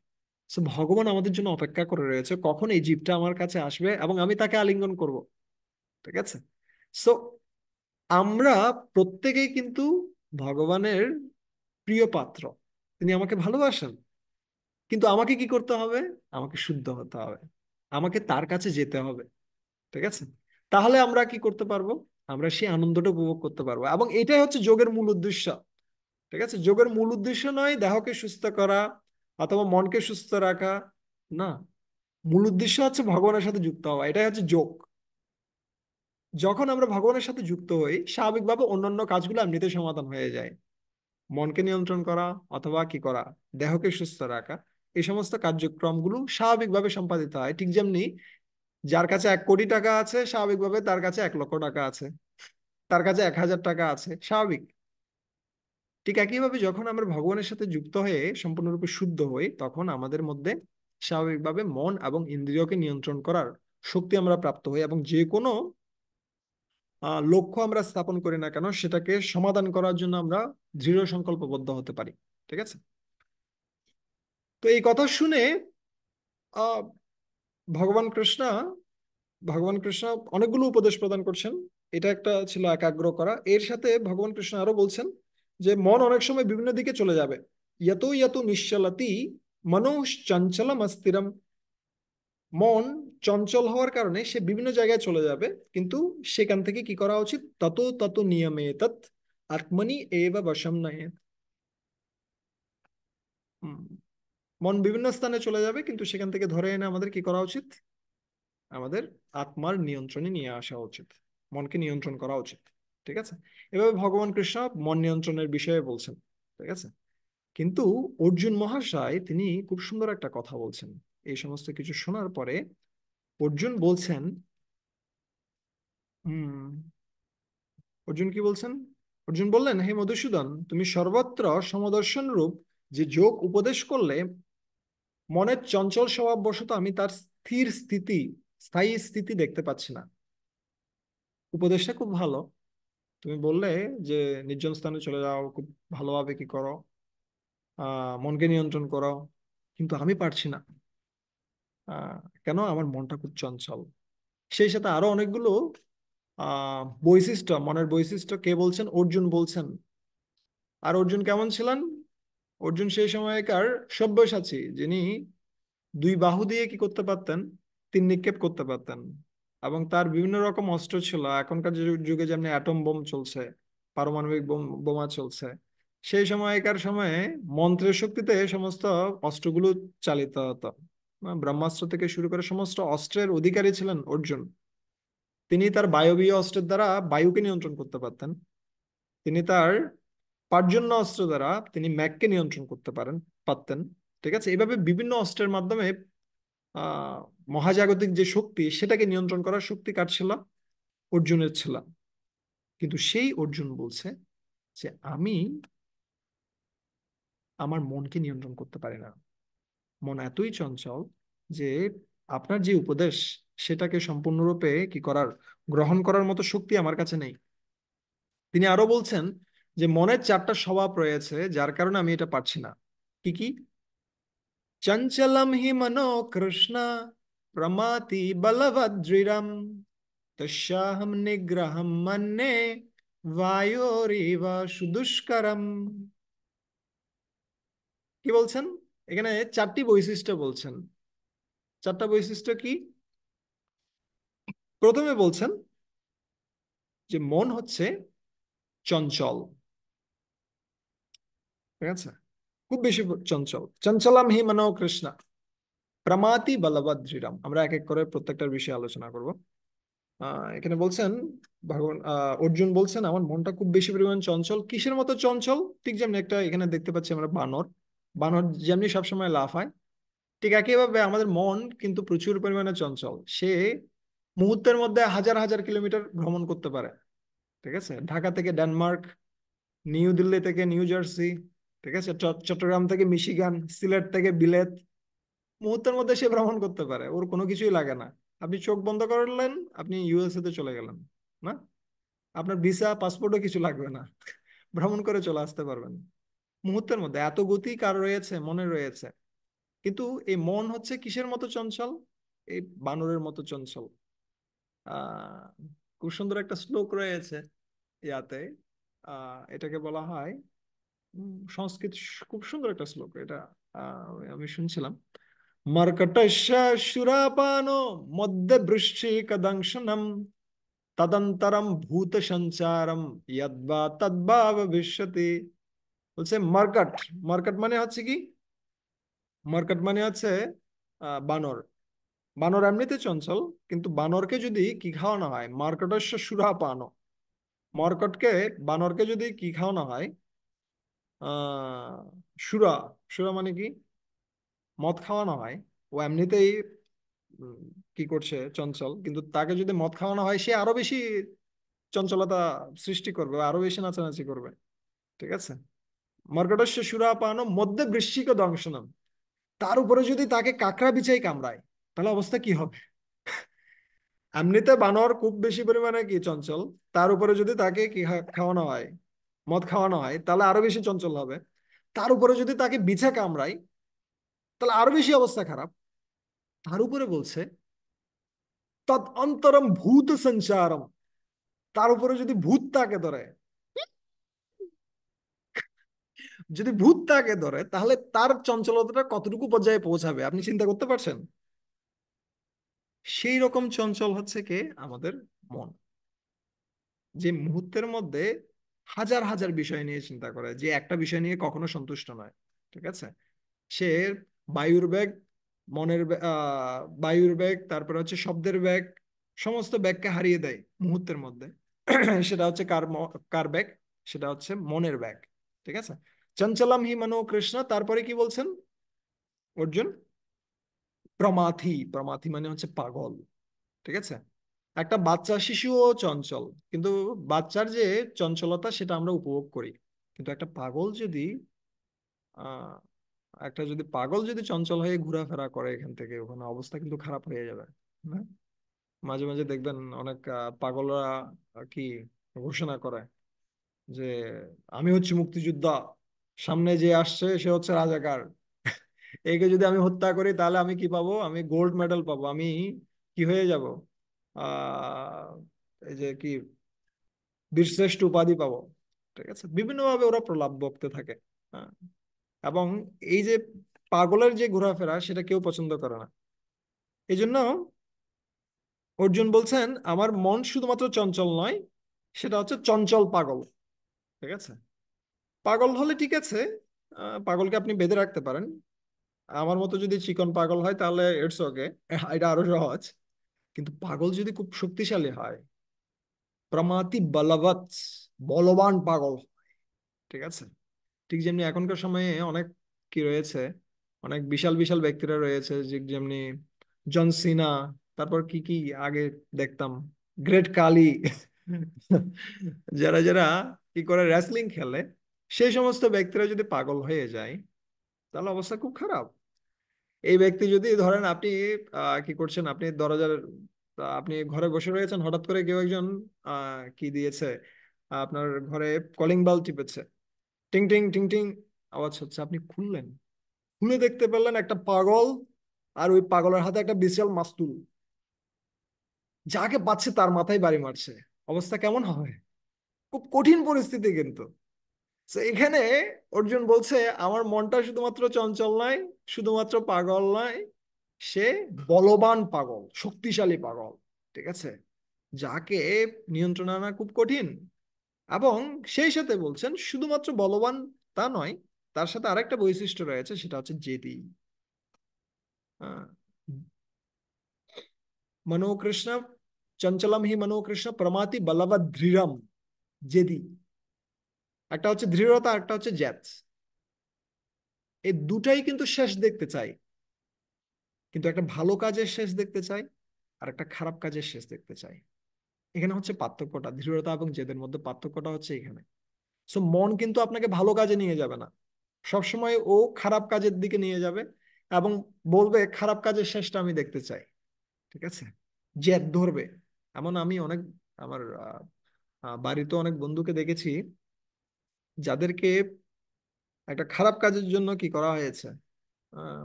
সো ভগবান আমাদের জন্য অপেক্ষা করে রয়েছে কখন এই জীবটা আমার কাছে আসবে এবং আমি তাকে আলিঙ্গন করব। ঠিক আছে? সো আমরা প্রত্যেকেই কিন্তু ভগবানের প্রিয় পাত্র। তিনি আমাকে ভালোবাসেন, কিন্তু আমাকে কি করতে হবে, আমাকে শুদ্ধ হতে হবে, আমাকে তার কাছে যেতে হবে। ঠিক আছে? তাহলে আমরা কি করতে পারবো, আমরা সেই আনন্দটা উপভোগ করতে পারবো, এবং এটাই হচ্ছে যোগের মূল উদ্দেশ্য। ঠিক আছে? যোগের মূল উদ্দেশ্য নয় দেহকে সুস্থ করা অথবা মনকে সুস্থ রাখা, না। মূল উদ্দেশ্য হচ্ছে ভগবানের সাথে যুক্ত হওয়া, এটাই হচ্ছে যোগ। যখন আমরা ভগবানের সাথে যুক্ত হই, স্বাভাবিকভাবে অন্যান্য কাজগুলো এমনিতে সমাধান হয়ে যায়। মনকে নিয়ন্ত্রণ করা অথবা কি করা, দেহকে সুস্থ রাখা, এই সমস্ত কার্যক্রমগুলো স্বাভাবিকভাবে সম্পাদিত হয়। ঠিক যেমনি যার কাছে 1 কোটি টাকা আছে, স্বাভাবিকভাবে তার কাছে 1 লক্ষ টাকা আছে, তার কাছে 1000 টাকা আছে, স্বাভাবিক। ঠিক একইভাবে যখন আমরা ভগবানের সাথে যুক্ত হয়ে সম্পূর্ণরূপে শুদ্ধ হই, তখন আমাদের মধ্যে স্বাভাবিকভাবে মন এবং ইন্দ্রিয়কে নিয়ন্ত্রণ করার শক্তি আমরা প্রাপ্ত হই, এবং যে কোনো লক্ষ্য আমরা স্থাপন করি না কেন, সেটাকে সমাধান করার জন্য আমরা দৃঢ় সংকল্পবদ্ধ হতে পারি। ঠিক আছে? তো এই কথা শুনে আহ ভগবান কৃষ্ণ ভগবান কৃষ্ণ অনেকগুলো উপদেশ প্রদান করছেন। এটা একটা ছিল একাগ্র করা, এর সাথে ভগবান কৃষ্ণ আরো বলছেন যে মন অনেক সময় বিভিন্ন দিকে চলে যাবে। ইয়ত ইয়ত নিশ্চলতি মনশ্চঞ্চলম অস্থিরম। মন চঞ্চল হওয়ার কারণে সে বিভিন্ন জায়গায় চলে যাবে, কিন্তু সেখান থেকে কি করা উচিত, তত তত নিয়মে তৎ আত্মনি এব বশম নয়েৎ। হুম, মন বিভিন্ন স্থানে চলে যাবে, কিন্তু সেখান থেকে ধরে এনে আমাদের কি করা উচিত, আমাদের আত্মার নিয়ন্ত্রণে নিয়ে আসা উচিত, মনকে নিয়ন্ত্রণ করা উচিত। ঠিক আছে? এভাবে ভগবান কৃষ্ণ মন নিয়ন্ত্রণের বিষয়ে বলছেন। ঠিক আছে? কিন্তু অর্জুন মহাশয় তিনি খুব সুন্দর একটা কথা বলছেন। এই সমস্ত কিছু শোনার পরে অর্জুন বলছেন, হুম, অর্জুন কি বলছেন, অর্জুন বললেন, হে মধুসূদন, তুমি সর্বত্র সমদর্শন রূপ যে যোগ উপদেশ করলে, মনের চঞ্চল স্বভাব বশত আমি তার স্থির স্থিতি, স্থায়ী স্থিতি দেখতে পাচ্ছি না। উপদেশটা খুব ভালো, তুমি বললে যে নির্জন স্থানে চলে যাও, খুব ভালোভাবে কি করো, মনকে নিয়ন্ত্রণ করো, কিন্তু আমি পারছি না। আহ কেন? আমার মনটা খুব চঞ্চল। সেই সাথে আরো অনেকগুলো বৈশিষ্ট্য, মনের বৈশিষ্ট্য কে বলছেন? অর্জুন বলছেন। আর অর্জুন কেমন ছিলেন? অর্জুন সেই সময়কার সব্যসাচী, যিনি দুই বাহু দিয়ে কি করতে পারতেন? তীর নিক্ষেপ করতে পারতেন। এবং তার বিভিন্ন রকম অস্ত্র ছিল, এখনকার যুগে যেমনি অ্যাটম বোম চলছে, পারমাণবিক বোমা চলছে, সেই সময়কার সময়ে মন্ত্রের শক্তিতে সমস্ত অস্ত্রগুলো চালিত হতো। ব্রহ্মাস্ত্র থেকে শুরু করে সমস্ত অস্ত্রের অধিকারী ছিলেন অর্জুন। তিনি তার বায়বীয় অস্ত্রের দ্বারা বায়ুকে নিয়ন্ত্রণ করতে পারতেন। তিনি তার পার্জন্য অস্ত্র দ্বারা তিনি ম্যাগকে নিয়ন্ত্রণ করতে পারতেন। ঠিক আছে, এইভাবে বিভিন্ন অস্ত্রের মাধ্যমে আহ মহাজাগতিক যে শক্তি, সেটাকে নিয়ন্ত্রণ করার শক্তি কার ছিল? অর্জুনের ছিল। কিন্তু সেই অর্জুন বলছে যে আমি আমার মনকে নিয়ন্ত্রণ করতে পারি না। মন এতই চঞ্চল যে আপনার যে উপদেশ, সেটাকে সম্পূর্ণরূপে কি করার, গ্রহণ করার মতো শক্তি আমার কাছে নেই। তিনি আরো বলছেন যে মনের চারটা স্বভাব রয়েছে, যার কারণে আমি এটা পারছি না। কি কি? চঞ্চলম হি মনো কৃষ্ণ প্রমাতি বলভদ্রিরম তস্যাহম নিগ্রহম মন্যে বায়োরিব সুদুষ্করম। কি বলছেন? এখানে চারটি বৈশিষ্ট্য বলছেন। চারটা বৈশিষ্ট্য কি? প্রথমে বলছেন যে মন হচ্ছে চঞ্চল। ঠিক আছে, খুব বেশি চঞ্চল। চঞ্চলাম হি মনো কৃষ্ণ প্রমাতি বলভদ্রিরম। আমরা এক এক করে প্রত্যেকটার বিষয়ে আলোচনা করব। এখানে বলছেন, ভগবান অর্জুন বলছেন আমার মনটা খুব বেশি পরিমাণ চঞ্চল। কিসের মতো চঞ্চল? ঠিক যেমন একটা এখানে দেখতে পাচ্ছি আমরা বানর, বানর যেমনি সবসময় লাফায়, ঠিক একইভাবে আমাদের মন কিন্তু প্রচুর পরিমাণে চঞ্চল। সে মুহূর্তের মধ্যে হাজার হাজার কিলোমিটার ভ্রমণ করতে পারে। ঠিক আছে, ঢাকা থেকে ডেনমার্ক, নিউ দিল্লি থেকে নিউ জার্সি, ঠিক আছে, চট্টগ্রাম থেকে মিশিগান, সিলেট থেকে বিলেত, মুহূর্তের মধ্যে সে ভ্রমণ করতে পারে, ওর কোনো কিছুই লাগে না। আপনি চোখ বন্ধ করলেন, আপনি ইউএসএ তে চলে গেলেন। না, আপনার ভিসা পাসপোর্টও কিছু লাগবে না, ভ্রমণ করে চলে আসতে পারবেন মুহূর্তের মধ্যে। এত গতি কার রয়েছে? মনে রয়েছে। কিন্তু এই মন হচ্ছে কিসের মতো চঞ্চল? এই বানরের মতো চঞ্চল। আহ খুব সুন্দর একটা শ্লোক রয়েছে ইয়াতে। এটাকে বলা হয় সংস্কৃত, খুব সুন্দর একটা শ্লোক এটা। আমি শুনছিলাম, মর্কটস্য সুরাপানো মধ্যে বৃশ্চিকদংশনম তদন্তরম ভূত সঞ্চারম যদ্বা তদ্বা ভবিষ্যতি। বলছে মার্কট। মার্কট মানে হচ্ছে কি? মার্কট মানে হচ্ছে বানর। বানর এমনিতে চঞ্চল, কিন্তু বানরকে যদি কি খাওয়ানো হয়, মার্কটস্য সুরাপানো, মর্কটকে, বানরকে যদি কি খাওয়ানো হয়, আহ সুরা, সুরা মানে কি? মদ খাওয়ানো হয়। ও এমনিতেই উম, কি করছে? চঞ্চল। কিন্তু তাকে যদি মদ খাওয়ানো হয়, সে আরো বেশি চঞ্চলতা সৃষ্টি করবে, আরো বেশি নাচানাচি করবে। ঠিক আছে, মর্কটস্য সুরাপানো মধ্যে বৃশ্চিক দংশনম। তার উপরে যদি তাকে কাকড়া বিছাই কামড়ায়, তাহলে অবস্থা কি হবে? এমনিতে বানর খুব বেশি পরিমাণে কি চঞ্চল, তার উপরে যদি তাকে কি খাওয়ানো হয়, মদ খাওয়ানো হয়, তাহলে আরো বেশি চঞ্চল হবে। তার উপরে যদি তাকে বিছা কামড়ায়, তাহলে আরো বেশি অবস্থা খারাপ। তার উপরে বলছে তদ অন্তরম ভূত সঞ্চারম, তার উপরে যদি ভূত তাকে ধরে, যদি ভূত তাকে ধরে, তাহলে তার চঞ্চলতাটা কতটুকু পর্যায়ে পৌঁছাবে আপনি চিন্তা করতে পারছেন? সেই রকম চঞ্চল হচ্ছে কে? আমাদের মন। যে মুহূর্তের মধ্যে হাজার হাজার বিষয় নিয়ে চিন্তা করে, যে একটা বিষয় নিয়ে কখনো সন্তুষ্ট নয়। ঠিক আছে, সে বায়ুর বেগ, বায়ুর বেগ, তারপরে হচ্ছে শব্দের বেগ, সমস্ত বেগকে হারিয়ে দেয় মুহূর্তের মধ্যে। সেটা হচ্ছে কার বেগ? সেটা হচ্ছে মনের বেগ। ঠিক আছে, চঞ্চলম হি মনো কৃষ্ণ। তারপরে কি বলছেন অর্জুন? প্রমাথি। প্রমাথি মানে হচ্ছে পাগল। ঠিক আছে, একটা বাচ্চা শিশুও চঞ্চল, কিন্তু বাচ্চার যে চঞ্চলতা সেটা আমরা উপভোগ করি। কিন্তু একটা পাগল যদি আহ যদি পাগল যদি চঞ্চল হয়ে ঘোরাফেরা করে এখান থেকে ওখানে, অবস্থা কিন্তু খারাপ হয়ে যাবে। না, মাঝে মাঝে দেখবেন অনেক পাগলরা কি ঘোষণা করে যে আমি হচ্ছে মুক্তিযোদ্ধা, সামনে যে আসছে সে হচ্ছে রাজাকার, একে যদি আমি হত্যা করি তাহলে আমি কি পাবো? আমি গোল্ড মেডেল পাবো, আমি কি হয়ে যাব, আহ এই যে কি বীরশ্রেষ্ঠ উপাধি পাবো। ঠিক আছে, বিভিন্নভাবে ওরা প্রলাপ বকতে থাকে। হ্যাঁ, এবং এই যে পাগলের যে ঘোরাফেরা সেটা কেউ পছন্দ করে না। এই জন্য অর্জুন বলছেন আমার মন শুধুমাত্র চঞ্চল নয়, সেটা হচ্ছে চঞ্চল পাগল। ঠিক আছে, পাগল হলে ঠিক আছে, পাগলকে আপনি বেঁধে রাখতে পারেন। আমার মতো যদি চিকন পাগল হয় তাহলে ইটস ওকে, এটা আরো সহজ। কিন্তু পাগল যদি খুব শক্তিশালী হয়, প্রমাতি বলবৎ, বলবান পাগল, ঠিক আছে, ঠিক যেমনি এখনকার সময়ে অনেক কি রয়েছে, অনেক বিশাল বিশাল ব্যক্তিরা রয়েছে, যে যেমনি জন সিনা, তারপর কি কি আগে দেখতাম, গ্রেট কালি, যারা যারা কি করে রেসলিং খেলে, সেই সমস্ত ব্যক্তিরা যদি পাগল হয়ে যায় তাহলে অবস্থা খুব খারাপ। এই ব্যক্তি যদি ধরেন আপনি কি করছেন, আপনি দরজার, আপনি ঘরে বসে রয়েছেন, হঠাৎ করে কেউ একজন কি দিয়েছে, আপনার ঘরে কলিং বেল টিপেছে, টিং টিং টিং টিং আওয়াজ হচ্ছে, আপনি খুললেন, খুলে দেখতে পেলেন একটা পাগল, আর ওই পাগলের হাতে একটা বিশাল মাস্তুল, যাকে পাচ্ছে তার মাথায় বাড়ি মারছে। অবস্থা কেমন হবে? খুব কঠিন পরিস্থিতি কিন্তু। তো এখানে অর্জুন বলছে আমার মনটা শুধুমাত্র চঞ্চল নয়, শুধুমাত্র পাগল নয়, সে বলবান পাগল, শক্তিশালী পাগল। ঠিক আছে, যাকে নিয়ন্ত্রণ আনা খুব কঠিন। এবং সেই সাথে বলছেন শুধুমাত্র বলবান তা নয়, তার সাথে আরেকটা বৈশিষ্ট্য রয়েছে, সেটা হচ্ছে জেদি। আহ, মনোকৃষ্ণ চঞ্চলম হি মনোকৃষ্ণ প্রমাতি বলবৎ দৃঢ়ম, জেদি। একটা হচ্ছে দৃঢ়তা, একটা হচ্ছে জেদ। এই দুটাই কিন্তু শেষ দেখতে চাই, কিন্তু একটা ভালো কাজের শেষ দেখতে চাই, আর একটা খারাপ কাজের শেষ দেখতে চাই। এখানে হচ্ছে পার্থক্যটা, দৃঢ়তা এবং জেদের মধ্যে পার্থক্যটা হচ্ছে এখানে। সো মন কিন্তু আপনাকে ভালো কাজে নিয়ে যাবে না, সবসময় ও খারাপ কাজের দিকে নিয়ে যাবে, এবং বলবে খারাপ কাজের শেষটা আমি দেখতে চাই। ঠিক আছে, জেদ ধরবে। এমন আমি অনেক আমার বাড়িতে অনেক বন্ধুকে দেখেছি, যাদেরকে একটা খারাপ কাজের জন্য কি করা হয়েছে,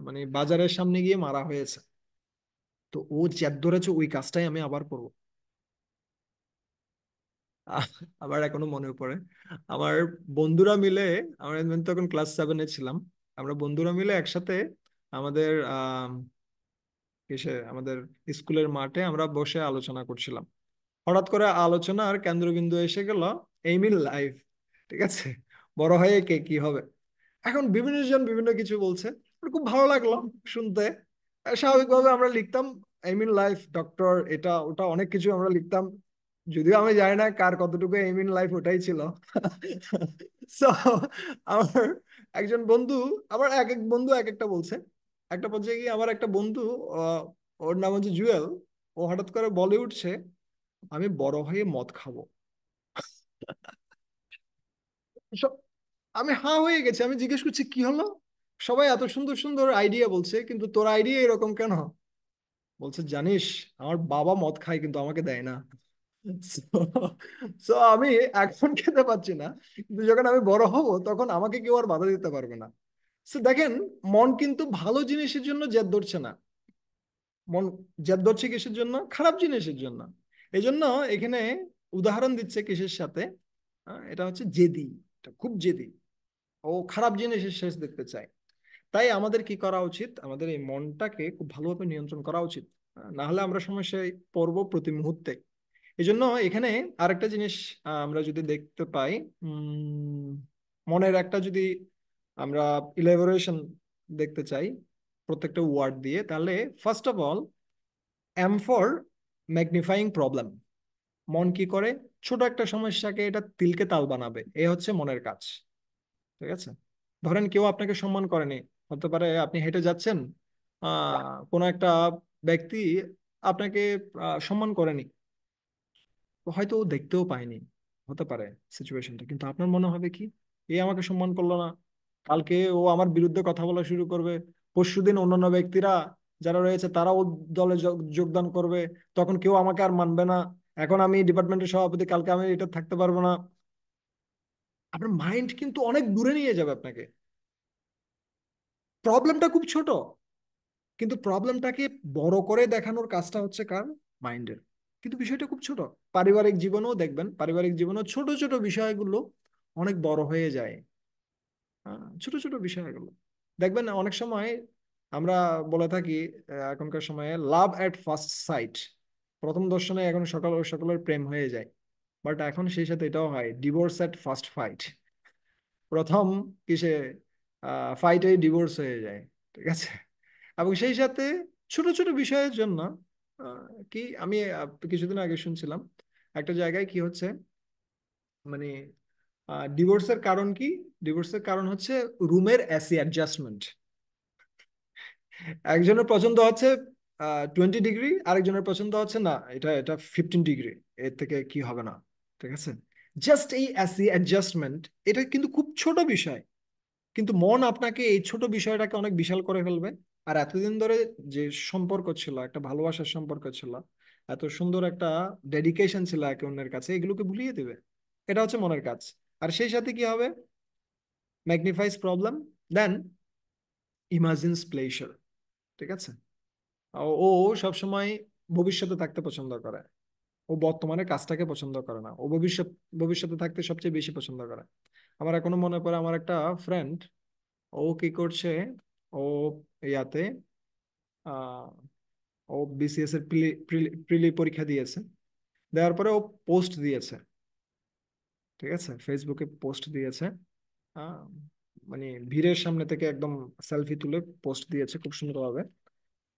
মানে বাজারের সামনে গিয়ে মারা হয়েছে। তো ও জেদ ধরেছে ওই কাজটাই আমি আবার করব। আহ, আবার এখনো মনে পড়ে, আমার বন্ধুরা মিলে, আমরা তখন ক্লাস 7-এ ছিলাম, আমরা বন্ধুরা মিলে একসাথে আমাদের আমাদের স্কুলের মাঠে আমরা বসে আলোচনা করছিলাম। হঠাৎ করে আলোচনার কেন্দ্রবিন্দু এসে গেল এইম ইন লাইফ। ঠিক আছে, বড় হয়ে কে কি হবে। এখন বিভিন্ন জন বিভিন্ন কিছু বলছে, আমার খুব ভালো লাগলো শুনতে। স্বাভাবিকভাবে আমরা লিখতাম এইম ইন লাইফ, ডক্টর, এটা ওটা অনেক কিছু আমরা লিখতাম, যদিও আমি জানি না কার কতটুকু এইম ইন লাইফ ওটাই ছিল। So, আমার একজন বন্ধু, আবার এক এক বন্ধু এক একটা বলছে। একটা পর্যায়ে গিয়ে আমার একটা বন্ধু, আহ, ওর নাম হচ্ছে জুয়েল, ও হঠাৎ করে বলে উঠছে আমি বড় হয়ে মদ খাবো। সব- আমি হাঁ হয়ে গেছি, আমি জিজ্ঞেস করছি কি হলো, সবাই এত সুন্দর সুন্দর আইডিয়া বলছে কিন্তু তোর আইডিয়া এরকম কেন? বলছে জানিস, আমার বাবা মদ খায় কিন্তু আমাকে দেয় না। সো আমি এখন খেতে পাচ্ছি না, কিন্তু যখন আমি বড় হব তখন আমাকে কেউ আর বাধা দিতে পারবে না। সো দেখেন, মন কিন্তু ভালো জিনিসের জন্য জেদ ধরছে না, মন জেদ ধরছে কিসের জন্য? খারাপ জিনিসের জন্য। এই জন্য এখানে উদাহরণ দিচ্ছে কিসের সাথে, এটা হচ্ছে জেদি, এটা খুব জেদি, ও খারাপ জিনিসের শেষ দেখতে চায়। তাই আমাদের কি করা উচিত? আমাদের এই মনটাকে খুব ভালোভাবে নিয়ন্ত্রণ করা উচিত, না হলে আমরা সমস্যায় পড়বো প্রতি মুহূর্তে। এই জন্য এখানে আরেকটা জিনিস আমরা যদি দেখতে পাই, উম, মনের একটা যদি আমরা ইলাবোরেশন দেখতে চাই প্রত্যেকটা ওয়ার্ড দিয়ে, তাহলে first of all, M for magnifying problem. মন কি করে? ছোট একটা সমস্যাকে এটা তিলকে তাল বানাবে, এ হচ্ছে মনের কাজ। ঠিক আছে, ধরেন কেউ আপনাকে সম্মান করেনি, হতে পারে আপনি হেঁটে যাচ্ছেন, কোনো একটা ব্যক্তি আপনাকে সম্মান করেনি, হয়তো ও দেখতেও পায়নি, হতে পারে সিচুয়েশনটা, কিন্তু আপনার মনে হবে কি, এ আমাকে সম্মান করলো না, কালকে ও আমার বিরুদ্ধে কথা বলা শুরু করবে, পরশুদিন অন্যান্য ব্যক্তিরা যারা রয়েছে তারাও দলে যোগদান করবে, তখন কেউ আমাকে আর মানবে না, এখন আমি ডিপার্টমেন্টের সভাপতি, কালকে আমি এটা থাকতে পারবো না। আপনার মাইন্ড কিন্তু অনেক দূরে নিয়ে যাবে আপনাকে। প্রবলেমটা খুব ছোট, কিন্তু প্রবলেমটাকে বড় করে দেখানোর কাজটা হচ্ছে কার? মাইন্ডের। কিন্তু বিষয়টা খুব ছোট। পারিবারিক জীবনেও দেখবেন, পারিবারিক জীবনেও ছোট ছোট বিষয়গুলো অনেক বড় হয়ে যায়। ছোট ছোট বিষয়গুলো দেখবেন অনেক সময় আমরা বলে থাকি, এখনকার সময়ে লাভ এট ফার্স্ট সাইট, প্রথম দর্শনে এখন সকলের প্রেম হয়ে যায়। বাট এখন সেই সাথে এটাও হয় ডিভোর্স এট ফার্স্ট ফাইট। প্রথম কিসে ফাইটে ডিভোর্স হয়ে যায়। ঠিক আছে। এবং সেই সাথে ছোট ছোট বিষয়ের জন্য কি আমি কিছুদিন আগে শুনছিলাম একটা জায়গায় কি হচ্ছে, মানে ডিভোর্সের কারণ কি? ডিভোর্সের কারণ হচ্ছে রুমের এসি অ্যাডজাস্টমেন্ট। একজনের পছন্দ হচ্ছে 20 ডিগ্রি, আরেকজনের পছন্দ হচ্ছে না, এটা এটা 15 ডিগ্রি, এর থেকে কি হবে না। ঠিক আছে। জাস্ট এই এসি অ্যাডজাস্টমেন্ট, এটা কিন্তু খুব ছোট বিষয়, কিন্তু মন আপনাকে এই ছোট বিষয়টাকে অনেক বিশাল করে ফেলবে। আর এতদিন ধরে যে সম্পর্ক ছিল, একটা ভালোবাসার সম্পর্ক ছিল, এত সুন্দর একটা ডেডিকেশন ছিল একে অন্যের কাছে, এগুলোকে ভুলিয়ে দিবে। এটা হচ্ছে মনের কাজ। আর সেই সাথে কি হবে? ম্যাগনিফাইজ প্রবলেম, দেন ইমাজিনস প্লেজার। ঠিক আছে। ও সবসময় ভবিষ্যতে থাকতে পছন্দ করে। ও বর্তমানে কাজটাকে পছন্দ করে না। ও ভবিষ্যতে থাকতে সবচেয়ে বেশি পছন্দ করে। আমার এখনো মনে পড়ে, আমার একটা ফ্রেন্ড, ও কি করছে, ও ইয়াতে আহ, ও বিসিএস এর প্রিলি পরীক্ষা দিয়েছে। দেওয়ার পরে ও পোস্ট দিয়েছে। ঠিক আছে, ফেসবুকে পোস্ট দিয়েছে। আহ, মানে ভিড়ের সামনে থেকে একদম সেলফি তুলে পোস্ট দিয়েছে খুব সুন্দরভাবে।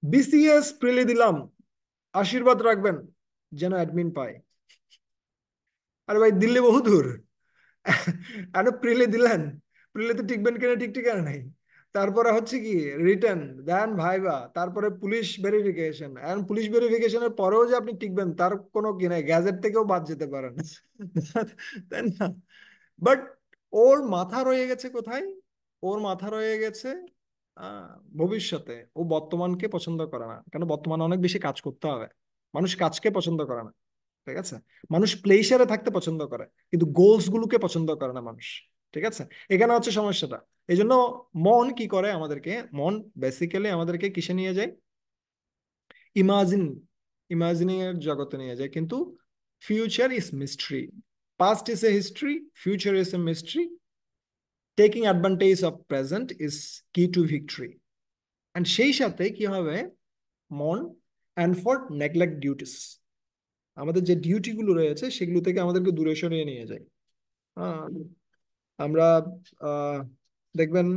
বিসিএস প্রিলি দিলাম, আশীর্বাদ রাখবেন যেন অ্যাডমিন পায়। আরে ভাই, দিল্লি বহুদূর। আরে প্রিলি দিলেন, প্রিলিতে টিকবেন কিনা ঠিক ঠিকানা নাই। তারপরে হচ্ছে কি রিটেন, দেন ভাইবা, তারপরে পুলিশ ভেরিফিকেশন। এখন পুলিশ ভেরিফিকেশনের পরেও যে আপনি টিকবেন তার কোনো কি নাই, গ্যাজেট থেকেও বাদ যেতে পারেন। তাই না? বাট ওর মাথা রয়ে গেছে কোথায়? ওর মাথা রয়ে গেছে আহ ভবিষ্যতে। ও বর্তমানকে পছন্দ করে না, কেন? বর্তমানে অনেক বেশি কাজ করতে হবে। মানুষ কাজকে পছন্দ করে না। ঠিক আছে। মানুষ প্লেসারে থাকতে পছন্দ করে, কিন্তু গোলস গুলোকে পছন্দ করে না মানুষ। ঠিক আছে। এখানে হচ্ছে সমস্যাটা। এই জন্য মন কি করে আমাদেরকে, মন বেসিক্যালি আমাদেরকে কিসে নিয়ে যায়? ইমাজিন, ইমাজিনিং এর জগতে নিয়ে যায়। কিন্তু future is mystery, past is a history, future is a mystery, taking advantage of present is কি টু ভিক্টরি। অ্যান্ড সেই সাথে কি হবে? মন অ্যান্ড ফর নেগলেক্ট ডিউটিস, আমাদের যে ডিউটি গুলো রয়েছে সেগুলো থেকে আমাদেরকে দূরে সরিয়ে নিয়ে যায়। আহ, আমরা আহ, দেখবেন,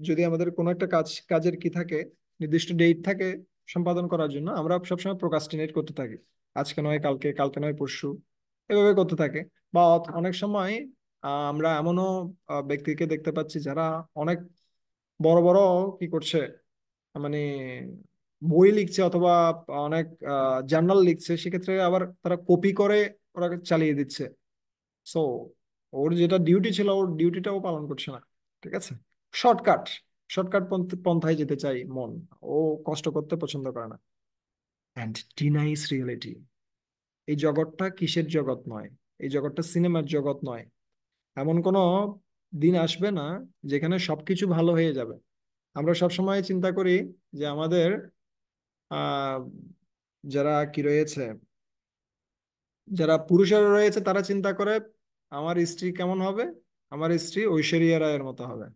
যদি আমাদের কোনো একটা কাজের কি থাকে, নির্দিষ্ট ডেট থাকে সম্পাদন করার জন্য, আমরা সবসময় প্রোক্রাস্টিনেট করতে থাকি। আজকে নয় কালকে, কালকে নয় পরশু, এভাবে করতে থাকে। বা অনেক সময় আমরা এমনও ব্যক্তিকে দেখতে পাচ্ছি যারা অনেক বড় বড় কি করছে, মানে বই লিখছে অথবা অনেক জার্নাল লিখছে, সেক্ষেত্রে আবার তারা কপি করে ওরা চালিয়ে দিচ্ছে। সো ওর যেটা ডিউটি ছিল, ওর ডিউটিটাও পালন করছে না। ঠিক আছে। শর্টকাট, শর্টকাট পন্থায় যেতে চাই মন। ও কষ্ট করতে পছন্দ করে না। And denies reality. এই জগৎটা কিসের জগৎ নয়, এই জগৎটা সিনেমার জগৎ নয়। এমন কোনো দিন আসবে না যেখানে সবকিছু ভালো হয়ে যাবে। আমরা সবসময় চিন্তা করি যে আমাদের আহ যারা কি রয়েছে, যারা পুরুষেরা রয়েছে তারা চিন্তা করে আমার স্ত্রী কেমন হবে, আমার স্ত্রী ঐশ্বরিয়া রায়ের মতো হবে।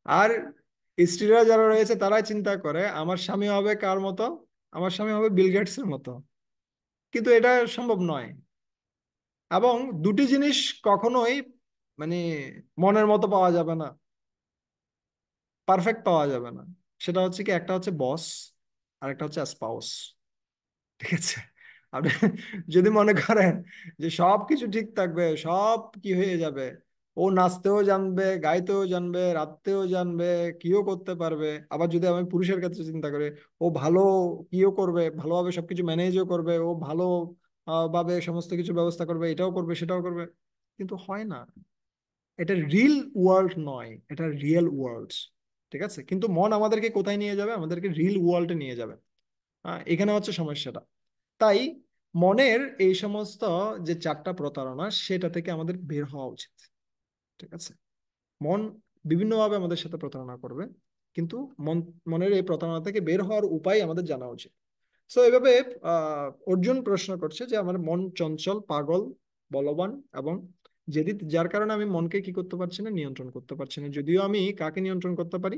আর স্ত্রীরা যারা রয়েছে তারা চিন্তা করে আমার স্বামী হবে কার মতো, আমার স্বামী হবে বিল গেটস এর মতো। কিন্তু এটা সম্ভব নয়। এবং দুটি জিনিস কখনোই মানে মনের মতো পাওয়া যাবে না, পারফেক্ট পাওয়া যাবে না। সেটা হচ্ছে কি, একটা হচ্ছে বস আর একটা হচ্ছে স্পাউস। ঠিক আছে। আপনি যদি মনে করেন যে সব কিছু ঠিক থাকবে, সব কি হয়ে যাবে, ও নাচতেও জানবে, গাইতেও জানবে, রাখতেও জানবে, কিও করতে পারবে। আবার যদি আমি পুরুষের ক্ষেত্রে চিন্তা করি, ও ভালো কিও করবে, ভালোভাবে সবকিছু ম্যানেজও করবে, ও ভালো ভাবে সমস্ত কিছু ব্যবস্থা করবে, এটাও করবে সেটাও করবে, কিন্তু হয় না। এটা রিল ওয়ার্ল্ড নয়, এটা রিয়েল ওয়ার্ল্ড। ঠিক আছে। কিন্তু মন আমাদেরকে কোথায় নিয়ে যাবে? আমাদেরকে রিল ওয়ার্ল্ডে নিয়ে যাবে। এখানে হচ্ছে সমস্যাটা। তাই মনের এই সমস্ত যে চারটা প্রতারণা, সেটা থেকে আমাদের বের হওয়া উচিত। ঠিক আছে? মন বিভিন্নভাবে আমাদের সাথে প্রতারণা করবে, কিন্তু মন, মনের এই প্রতারণা থেকে বের হওয়ার উপায় আমাদের জানা উচিত। সো এভাবে অর্জুন প্রশ্ন করছে যে আমার মন চঞ্চল, পাগল, বলবান এবং যেদি, যার কারণে আমি মনকে কি করতে পারছি না, নিয়ন্ত্রণ করতে পারছি না। যদিও আমি কাকে নিয়ন্ত্রণ করতে পারি?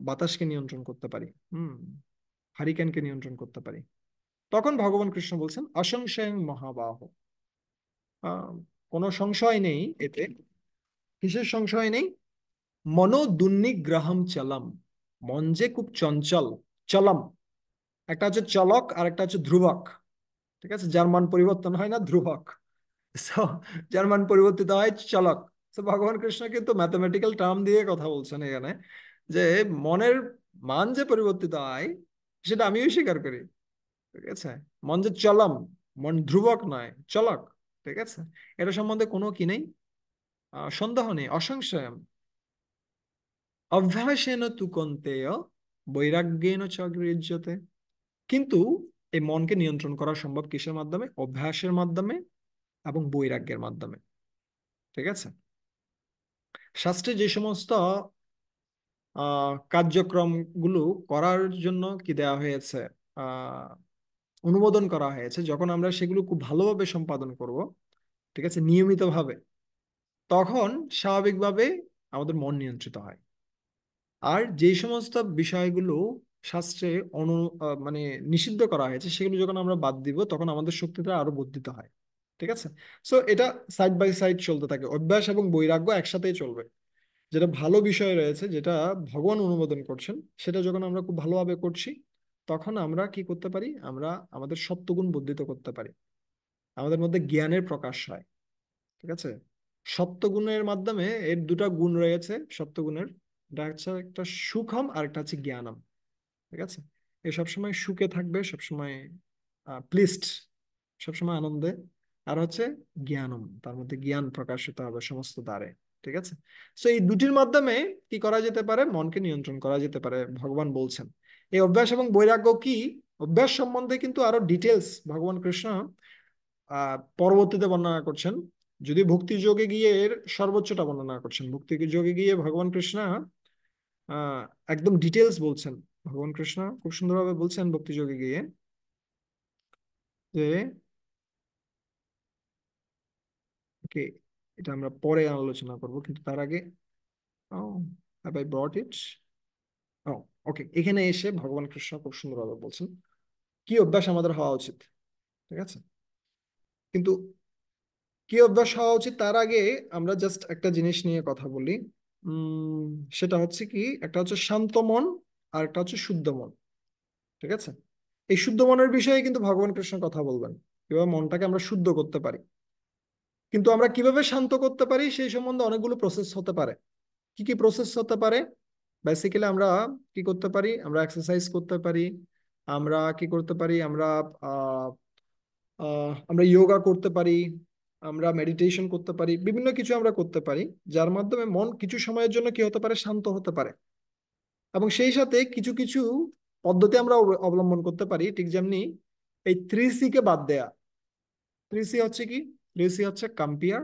বাতাসকে নিয়ন্ত্রণ করতে পারি, হারিকেনকে নিয়ন্ত্রণ করতে পারি। তখন ভগবান কৃষ্ণ বলছেন অসংশয়ং মহাবাহ। আহ কোনো সংশয় নেই এতে। কিসের সংশয় নেই? মনো দুর্নিগ্রহম চলম। মন যে খুব চঞ্চল, চলম। একটা হচ্ছে চলক আর একটা হচ্ছে ধ্রুবক। ঠিক আছে? যার মান পরিবর্তন হয় না, ধ্রুবক। So, যার মান পরিবর্তিত হয় চলক। তো ভগবান কৃষ্ণ কিন্তু ম্যাথমেটিক্যাল টার্ম দিয়ে কথা বলছেন এখানে, যে মনের মান যে পরিবর্তিত হয় সেটা আমিও স্বীকার করি। ঠিক আছে? মন যে চলম, মন ধ্রুবক নয়, চলক। ঠিক আছে? এটা সম্বন্ধে কোনো কি নেই, সন্দেহ নেই, অসংশয়। অভ্যাসেন তু কন্তেয় বৈরাগ্যেন চ গৃহ্যতে। কিন্তু এই মনকে নিয়ন্ত্রণ করা সম্ভব কিসের মাধ্যমে? অভ্যাসের মাধ্যমে এবং বৈরাগ্যের মাধ্যমে। ঠিক আছে? শাস্ত্রে যে সমস্ত কার্যক্রমগুলো করার জন্য কি দেওয়া হয়েছে, আহ অনুমোদন করা হয়েছে, যখন আমরা সেগুলো খুব ভালোভাবে সম্পাদন করব, ঠিক আছে, নিয়মিতভাবে, তখন স্বাভাবিকভাবে আমাদের মন নিয়ন্ত্রিত হয়। আর যে সমস্ত বিষয়গুলো শাস্ত্রে অনু মানে নিষিদ্ধ করা হয়েছে, সেগুলো যখন আমরা বাদ দিব, তখন আমাদের শক্তিটা আরো বর্ধিত হয়। ঠিক আছে? সো এটা সাইড বাই সাইড চলতে থাকে, অভ্যাস এবং বৈরাগ্য একসাথেই চলবে। যেটা ভালো বিষয় রয়েছে, যেটা ভগবান অনুমোদন করছেন, সেটা যখন আমরা খুব ভালোভাবে করছি, তখন আমরা কি করতে পারি? আমরা আমাদের সত্ত্বগুণ বর্ধিত করতে পারি, আমাদের মধ্যে জ্ঞানের প্রকাশ হয়। ঠিক আছে? সত্ত্বগুণের মাধ্যমে, এর দুটা গুণ রয়েছে সত্ত্বগুণের, এটা হচ্ছে একটা সুখম আর একটা হচ্ছে জ্ঞানম। ঠিক আছে? এ সবসময় সুখে থাকবে, সবসময় প্লিজড, সবসময় আনন্দে। আর হচ্ছে জ্ঞানম, তার মধ্যে জ্ঞান প্রকাশিত হবে সমস্ত দ্বারে। ঠিক আছে? সো এই দুটির মাধ্যমে কি করা যেতে পারে? মনকে নিয়ন্ত্রণ করা যেতে পারে, ভগবান বলছেন। এই অভ্যাস এবং বৈরাগ্য কি, অভ্যাস সম্বন্ধে কিন্তু আরো ডিটেলস ভগবান কৃষ্ণ পরবর্তীতে বর্ণনা করছেন। যদি ভক্তি যোগে গিয়ে এর সর্বোচ্চটা বর্ণনা করছেন, ভক্তি যোগে গিয়ে ভগবান কৃষ্ণ আহ একদম ডিটেলস বলছেন। ভগবান কৃষ্ণ খুব সুন্দরভাবে বলছেন ভক্তি যোগে গিয়ে যে, ওকে, এটা আমরা পরে আলোচনা করব, কিন্তু তার আগে, ও, হ্যাভ আই ব্রট ইট? ও, ওকে, এখানে এসে ভগবান কৃষ্ণ খুব সুন্দরভাবে বলছেন কি অভ্যাস আমাদের হওয়া উচিত। ঠিক আছে? কিন্তু কি অভ্যাস হওয়া উচিত তার আগে আমরা জাস্ট একটা জিনিস নিয়ে কথা বলি। উম সেটা হচ্ছে কি, একটা হচ্ছে শান্ত মন আর একটা হচ্ছে শুদ্ধ মন। ঠিক আছে? এই শুদ্ধ মনের বিষয়ে কিন্তু ভগবান কৃষ্ণ কথা বলবেন, কিভাবে মনটাকে আমরা শুদ্ধ করতে পারি। কিন্তু আমরা কিভাবে শান্ত করতে পারি সেই সম্বন্ধে অনেকগুলো প্রসেস হতে পারে। কি কি প্রসেস হতে পারে? বেসিক্যালি আমরা কি করতে পারি? আমরা এক্সারসাইজ করতে পারি, আমরা কি করতে পারি, আমরা আহ আমরা যোগা করতে পারি, আমরা মেডিটেশন করতে পারি, বিভিন্ন কিছু আমরা করতে পারি, যার মাধ্যমে মন কিছু সময়ের জন্য কি হতে পারে, শান্ত হতে পারে। এবং সেই সাথে কিছু কিছু পদ্ধতি আমরা অবলম্বন করতে পারি, ঠিক যেমনি এই 3C কে বাদ দেয়া। 3C হচ্ছে কি? 3C হচ্ছে কম্পেয়ার,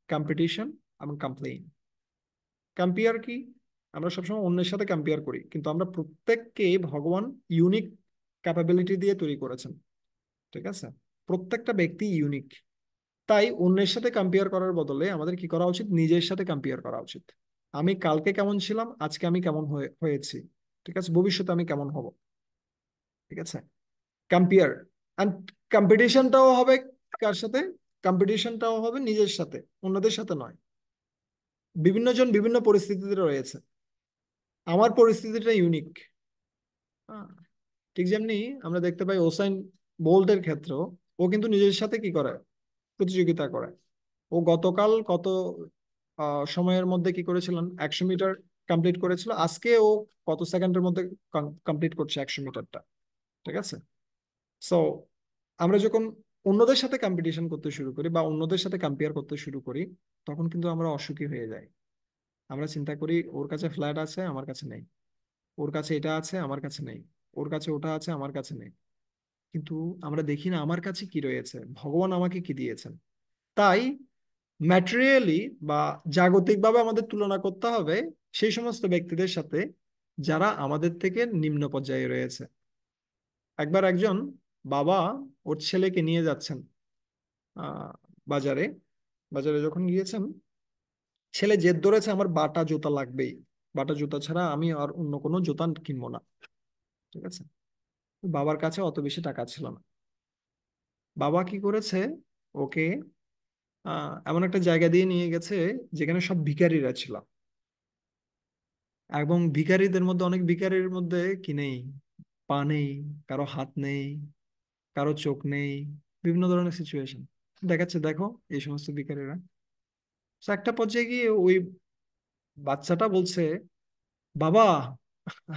কম্পিটিশন এবং কমপ্লেইন। কম্পেয়ার কি? আমরা সবসময় অন্যের সাথে কম্পেয়ার করি, কিন্তু আমরা প্রত্যেককে ভগবান ইউনিক ক্যাপাবিলিটি দিয়ে তৈরি করেছেন। ঠিক আছে? প্রত্যেকটা ব্যক্তি ইউনিক। তাই অন্যের সাথে কম্পেয়ার করার বদলে আমাদের কি করা উচিত? নিজের সাথে কম্পেয়ার করা উচিত। আমি কালকে কেমন ছিলাম, আজকে আমি কেমন হয়েছি, ঠিক আছে, ভবিষ্যতে আমি কেমন হব। ঠিক আছে? কম্পেয়ার অ্যান্ড কম্পিটিশনটাও হবে কার সাথে? কম্পিটিশনটাও হবে নিজের সাথে, অন্যদের সাথে নয়। বিভিন্ন জন বিভিন্ন পরিস্থিতিতে রয়েছে, আমার পরিস্থিতিটা ইউনিক। ঠিক যেমনি আমরা দেখতে পাই ওসাইন বোল্টের ক্ষেত্রেও, ও কিন্তু নিজের সাথে কি করে? প্রতিযোগিতা করে। ও গতকাল কত সময়ের মধ্যে কি করেছিলেন, 100 মিটার কমপ্লিট করেছিল, আজকে ও কত সেকেন্ডের মধ্যে কমপ্লিট করছে 100 মিটারটা। ঠিক আছে? সো আমরা যখন অন্যদের সাথে কম্পিটিশন করতে শুরু করি বা অন্যদের সাথে কম্পেয়ার করতে শুরু করি, তখন কিন্তু আমরা অসুখী হয়ে যাই। আমরা চিন্তা করি ওর কাছে ফ্ল্যাট আছে, আমার কাছে নেই, ওর কাছে এটা আছে, আমার কাছে নেই, ওর কাছে ওটা আছে, আমার কাছে নেই। কিন্তু আমরা দেখি না আমার কাছে কি রয়েছে, ভগবান আমাকে কি দিয়েছেন। তাই ম্যাটেরিয়ালি বা জাগতিকভাবে আমাদের তুলনা করতে হবে সেই সমস্ত ব্যক্তিদের সাথে যারা আমাদের থেকে নিম্ন পর্যায়ে রয়েছে। একবার একজন বাবা ওর ছেলেকে নিয়ে যাচ্ছেন আহ বাজারে। বাজারে যখন গিয়েছেন, ছেলে জেদ ধরেছে আমার বাটা জুতা লাগবেই, বাটা জুতা ছাড়া আমি আর অন্য কোনো জুতা কিনবো না। ঠিক আছে। বাবার কাছে অত বেশি টাকা ছিল না। বাবা কি করেছে, ওকে এমন একটা জায়গা দিয়ে নিয়ে গেছে যেখানে সব ভিখারিরা ছিল। এবং ভিখারিদের মধ্যে অনেক ভিখারির মধ্যে কি নেই, পা নেই, কারো হাত নেই, কারো চোখ নেই, বিভিন্ন ধরনের সিচুয়েশন দেখাচ্ছে। দেখো এই সমস্ত ভিখারিরা। তো একটা পর্যায়ে গিয়ে ওই বাচ্চাটা বলছে, বাবা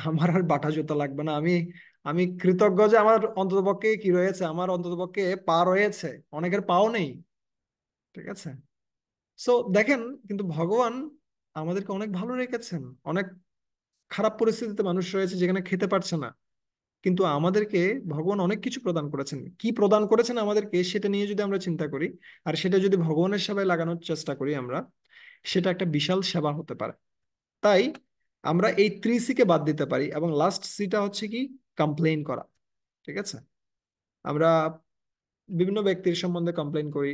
আমার আর বাটা জুতা লাগবে না, আমি আমি কৃতজ্ঞ যে আমার অন্ততপক্ষে কি রয়েছে, আমার অন্ততপক্ষে পা রয়েছে, অনেকের পাও নেই। ঠিক আছে। সো দেখেন, কিন্তু ভগবান আমাদেরকে অনেক ভালো রেখেছেন। অনেক খারাপ পরিস্থিতিতে মানুষ রয়েছে যেখানে খেতে পারছে না, কিন্তু আমাদেরকে ভগবান অনেক কিছু প্রদান করেছেন। কি প্রদান করেছেন আমাদেরকে সেটা নিয়ে যদি আমরা চিন্তা করি, আর সেটা যদি ভগবানের সেবায় লাগানোর চেষ্টা করি আমরা, সেটা একটা বিশাল সেবা হতে পারে। তাই আমরা এই 3C কে বাদ দিতে পারি, এবং লাস্ট সিটা হচ্ছে কি, কমপ্লেইন করা। ঠিক আছে। আমরা বিভিন্ন ব্যক্তির সম্বন্ধে কমপ্লেইন করি,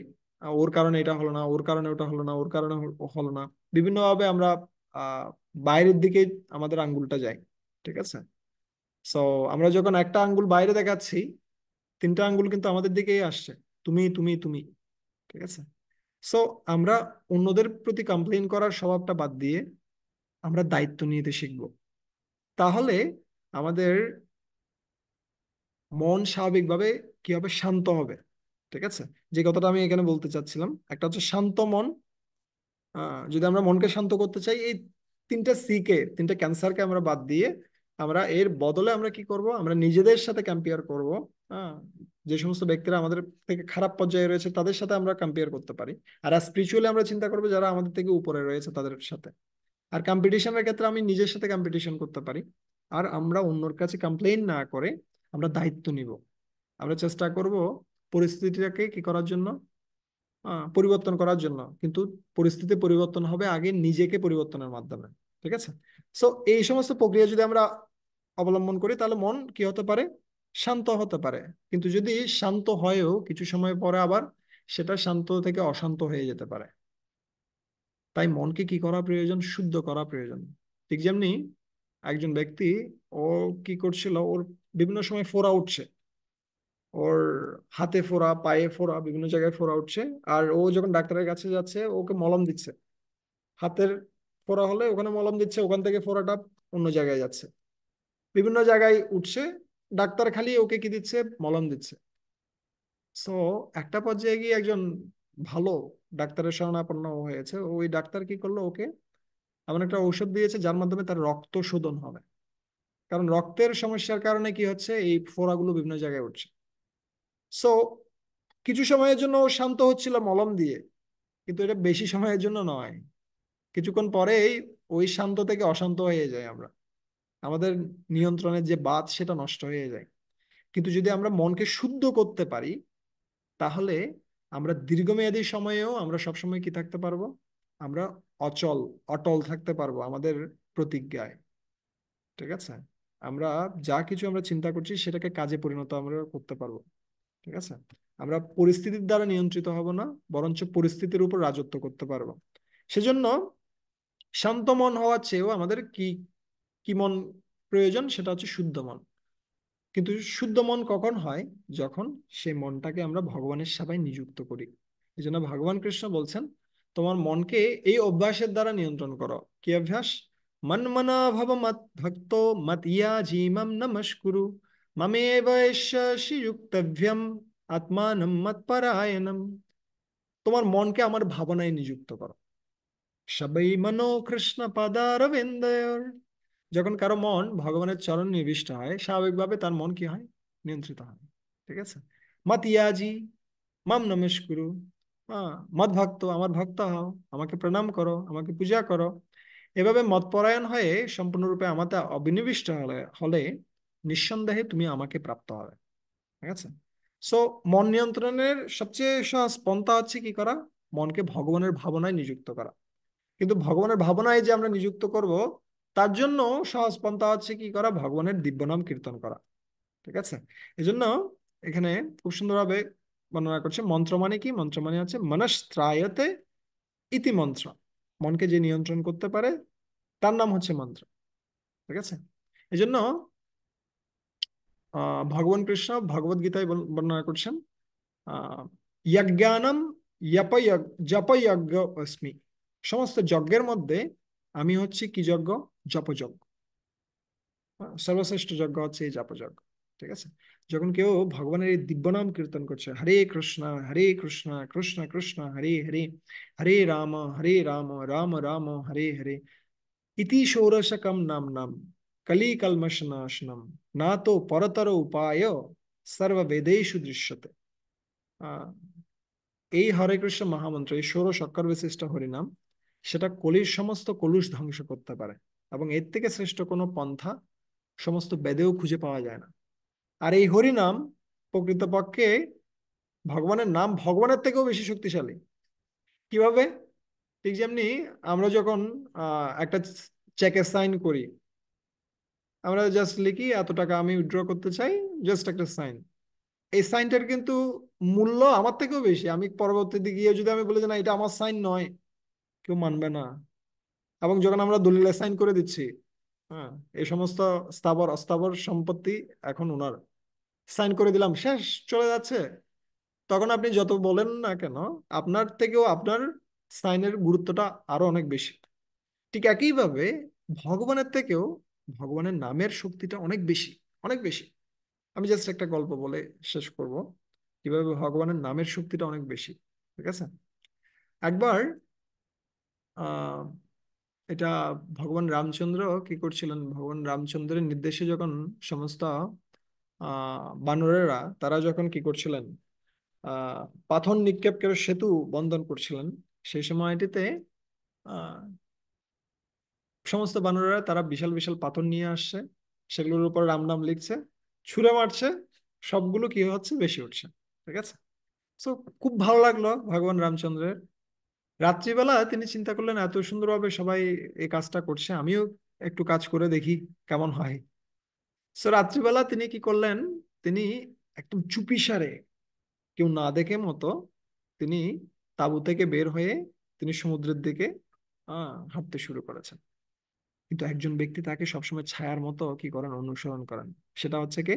ওর কারণে এটা হলো না, ওর কারণে ওটা হলো না, ওর কারণে হলো না। বিভিন্নভাবে আমরা আহ বাইরের দিকে আমাদের আঙ্গুলটা যায়। ঠিক আছে। সো আমরা যখন একটা আঙ্গুল বাইরে দেখাচ্ছি, তিনটা আঙ্গুল কিন্তু আমাদের দিকেই আসছে, তুমি তুমি তুমি। ঠিক আছে। সো আমরা অন্যদের প্রতি কমপ্লেইন করার স্বভাবটা বাদ দিয়ে আমরা দায়িত্ব নিতে শিখবো। তাহলে আমাদের মন স্বাভাবিকভাবে কি হবে, শান্ত হবে। ঠিক আছে। যে কথাটা আমি এখানে বলতে চাচ্ছিলাম, একটা হচ্ছে শান্ত মন। যদি আমরা মনকে শান্ত করতে চাই, এই তিনটা সি কে, তিনটা ক্যান্সারকে আমরা বাদ দিয়ে আমরা এর বদলে আমরা কি করব, আমরা নিজেদের সাথে কম্পেয়ার করব। হ্যাঁ। যে সমস্ত ব্যক্তিরা আমাদের থেকে খারাপ পর্যায়ে রয়েছে তাদের সাথে আমরা কম্পেয়ার করতে পারি। আর স্পিরিচুয়ালি আমরা চিন্তা করবো যারা আমাদের থেকে উপরে রয়েছে তাদের সাথে। আর কম্পিটিশনের ক্ষেত্রে আমি নিজের সাথে কম্পিটিশন করতে পারি। আর আমরা অন্যর কাছে কমপ্লেইন না করে আমরা দায়িত্ব নিব। আমরা চেষ্টা করব পরিস্থিতিটাকে কি করার জন্য, পরিবর্তন করার জন্য। কিন্তু পরিস্থিতি পরিবর্তন হবে আগে নিজেকে পরিবর্তনের মাধ্যমে। ঠিক আছে। সো এই সমস্ত প্রক্রিয়া যদি আমরা অবলম্বন করি তাহলে মন কি হতে পারে, শান্ত হতে পারে। কিন্তু যদি শান্ত হয়েও কিছু সময় পরে আবার সেটা শান্ত থেকে অশান্ত হয়ে যেতে পারে। তাই মনকে কি করা প্রয়োজন, শুদ্ধ করা প্রয়োজন। ঠিক যেমনি একজন ব্যক্তি, ও কি করছিল, ওর বিভিন্ন সময় ফোড়া উঠছে, ওর হাতে ফোড়া, পায়ে ফোড়া, বিভিন্ন জায়গায় ফোড়া উঠছে। আর ও যখন ডাক্তারের কাছে যাচ্ছে, ওকে মলম দিচ্ছে। হাতের ফোড়া হলে ওখানে মলম দিচ্ছে, ওখান থেকে ফোড়াটা অন্য জায়গায় যাচ্ছে, বিভিন্ন জায়গায় উঠছে। ডাক্তার খালি ওকে কি দিচ্ছে, মলম দিচ্ছে। সো একটা পর্যায়ে গিয়ে একজন ভালো ডাক্তারের শরণাপন্ন হয়েছে। ওই ডাক্তার কি করলো, ওকে এমন একটা ঔষধ দিয়েছে যার মাধ্যমে তার রক্ত শোধন হবে। কারণ রক্তের সমস্যার কারণে কি হচ্ছে, এই ফোড়াগুলো বিভিন্ন জায়গায় উঠছে। সো কিছু সময়ের জন্য ও শান্ত হচ্ছিল মলম দিয়ে, কিন্তু এটা বেশি সময়ের জন্য নয়। কিছুক্ষণ পরেই ওই শান্ত থেকে অশান্ত হয়ে যায় আমরা, আমাদের নিয়ন্ত্রণের যে বাত সেটা নষ্ট হয়ে যায়। কিন্তু যদি আমরা মনকে শুদ্ধ করতে পারি, তাহলে আমরা দীর্ঘমেয়াদী সময়েও আমরা সবসময় কি থাকতে পারবো, আমরা অচল, অটল থাকতে পারবো আমাদের প্রতিজ্ঞায়। ঠিক আছে। আমরা যা কিছু আমরা চিন্তা করছি সেটাকে কাজে পরিণত আমরা করতে পারবো। ঠিক আছে। আমরা পরিস্থিতির দ্বারা নিয়ন্ত্রিত হব না, বরঞ্চ পরিস্থিতির উপর রাজত্ব করতে পারবো। সেজন্য শান্ত মন হওয়ার চেয়েও আমাদের কি কি মন প্রয়োজন, সেটা হচ্ছে শুদ্ধ মন। কিন্তু শুদ্ধ মন কখন হয়, যখন সেই মনটাকে আমরা ভগবানের সেবায় নিযুক্ত করি। এই জন্য ভগবান কৃষ্ণ বলছেন, তোমার মনকে এই অভ্যাসের দ্বারা নিয়ন্ত্রণ করো। কি অভ্যাস? মন মনা ভব মত ভক্ত মত ইয়া জিমাম নমস্কুরু মমেব যুক্তভ্যম আত্মানম মত পরায়ণম। তোমার মনকে আমার ভাবনায় নিযুক্ত করো। সবাই মনো কৃষ্ণ পদারবিন্দর। যখন কারো মন ভগবানের চরণ নিবিষ্ট হয়, স্বাভাবিকভাবে তার মন কি হয়, নিয়ন্ত্রিত হয়। ঠিক আছে। মত ইয়াজি মাম নমস্কুরু। হ্যাঁ, মত ভক্ত, আমার ভক্ত হও, আমাকে প্রণাম করো, আমাকে পূজা করো। এভাবে মতপরায়ণ হয়ে সম্পূর্ণরূপে আমাতে অবিনিবিষ্ট হলে হলে নিঃসন্দেহে তুমি আমাকে প্রাপ্ত হবে। ঠিক আছে। সো মন নিয়ন্ত্রণের সবচেয়ে সহজ পন্থা হচ্ছে কি করা, মনকে ভগবানের ভাবনায় নিযুক্ত করা। কিন্তু ভগবানের ভাবনায় যে আমরা নিযুক্ত করব, তার জন্য সহজ পন্থা হচ্ছে কি করা, ভগবানের দিব্য নাম কীর্তন করা। ঠিক আছে? এজন্য এখানে খুব সুন্দরভাবে বর্ণনা করছে, মন্ত্র মানে কি? মন্ত্র মানে হচ্ছে মনস্ত্রায়তে ইতি মন্ত্র। মনকে যে নিয়ন্ত্রণ করতে পারে তার নাম হচ্ছে মন্ত্র। ঠিক আছে? এজন্য ভগবান কৃষ্ণ ভগবদ গীতায় বর্ণনা করছেন, যজ্ঞানম জপযজ্ঞ অস্মি। সমস্ত যজ্ঞের মধ্যে আমি হচ্ছি কি যজ্ঞ? জপযজ্ঞ। সর্বশ্রেষ্ঠ যজ্ঞ হচ্ছে এই জপযজ্ঞ। ঠিক আছে? যখন কেউ ভগবানের এই দিব্য নাম কীর্তন করছে, হরে কৃষ্ণ কৃষ্ণ কৃষ্ণ হরে হরে, হরে রাম রাম রাম হরে হরে, ইতি ষোড়শকম নাম নাম কলি কলমশনাশনম, না তো পরতর উপায় সর্ববেদেষু দৃশ্যতে। আহ এই হরে কৃষ্ণ মহামন্ত্র, এই ষোড়শ অক্ষর বিশিষ্ট হরিনাম, সেটা কলির সমস্ত কলুষ ধ্বংস করতে পারে, এবং এর থেকে শ্রেষ্ঠ কোনো পন্থা সমস্ত বেদেও খুঁজে পাওয়া যায় না। আর এই হরিনাম প্রকৃতপক্ষে ভগবানের নাম, ভগবানের থেকেও বেশি শক্তিশালী। কিভাবে? ঠিক যেমনি আমরা যখন একটা চেকে সাইন করি, আমরা জাস্ট লিখি এত টাকা আমি উইথড্র করতে চাই, জাস্ট একটা সাইন। এই সাইনটার কিন্তু মূল্য আমার থেকেও বেশি। আমি পরবর্তীতে গিয়ে যদি আমি বলি যে না এটা আমার সাইন নয়, কেউ মানবে না। এবং যখন আমরা দলিলে সাইন করে দিচ্ছি, হ্যাঁ, এই সমস্ত স্থাবর অস্থাবর সম্পত্তি এখন ওনার, সাইন করে দিলাম, শেষ, চলে যাচ্ছে, তখন আপনি যত বলেন না কেন, আপনার থেকেও আপনার সাইনের গুরুত্বটা আরো অনেক বেশি। ঠিক একইভাবে ভগবানের থেকেও ভগবানের নামের শক্তিটা অনেক বেশি, অনেক বেশি। আমি জাস্ট একটা গল্প বলে শেষ করব, কিভাবে ভগবানের নামের শক্তিটা অনেক বেশি। ঠিক আছে? একবার আহ এটা ভগবান রামচন্দ্র কি করছিলেন, ভগবান রামচন্দ্রের নির্দেশে যখন সমস্ত বানরেরা তারা যখন কি করছিলেন, আহ পাথর নিক্ষেপ করে সেতু বন্ধন করছিলেন, সেই সময়টিতে আহ সমস্ত বানরেরা তারা বিশাল বিশাল পাথর নিয়ে আসছে, সেগুলোর উপর রাম নাম লিখছে, ছুঁড়ে মারছে, সবগুলো কি হচ্ছে, বেশি উঠছে। ঠিক আছে? তো খুব ভালো লাগলো ভগবান রামচন্দ্রের। রাত্রিবেলা তিনি চিন্তা করলেন এত সুন্দরভাবে সবাই এই কাজটা করছে, আমিও একটু কাজ করে দেখি কেমন হয়। সো রাত্রিবেলা তিনি কি করলেন, তিনি একদম চুপিসারে, কেউ না দেখে মতো, তিনি তাঁবু থেকে বের হয়ে তিনি সমুদ্রের দিকে হাঁটতে শুরু করেছেন। কিন্তু একজন ব্যক্তি তাকে সবসময় ছায়ার মতো কি করেন, অনুসরণ করেন। সেটা হচ্ছে কে?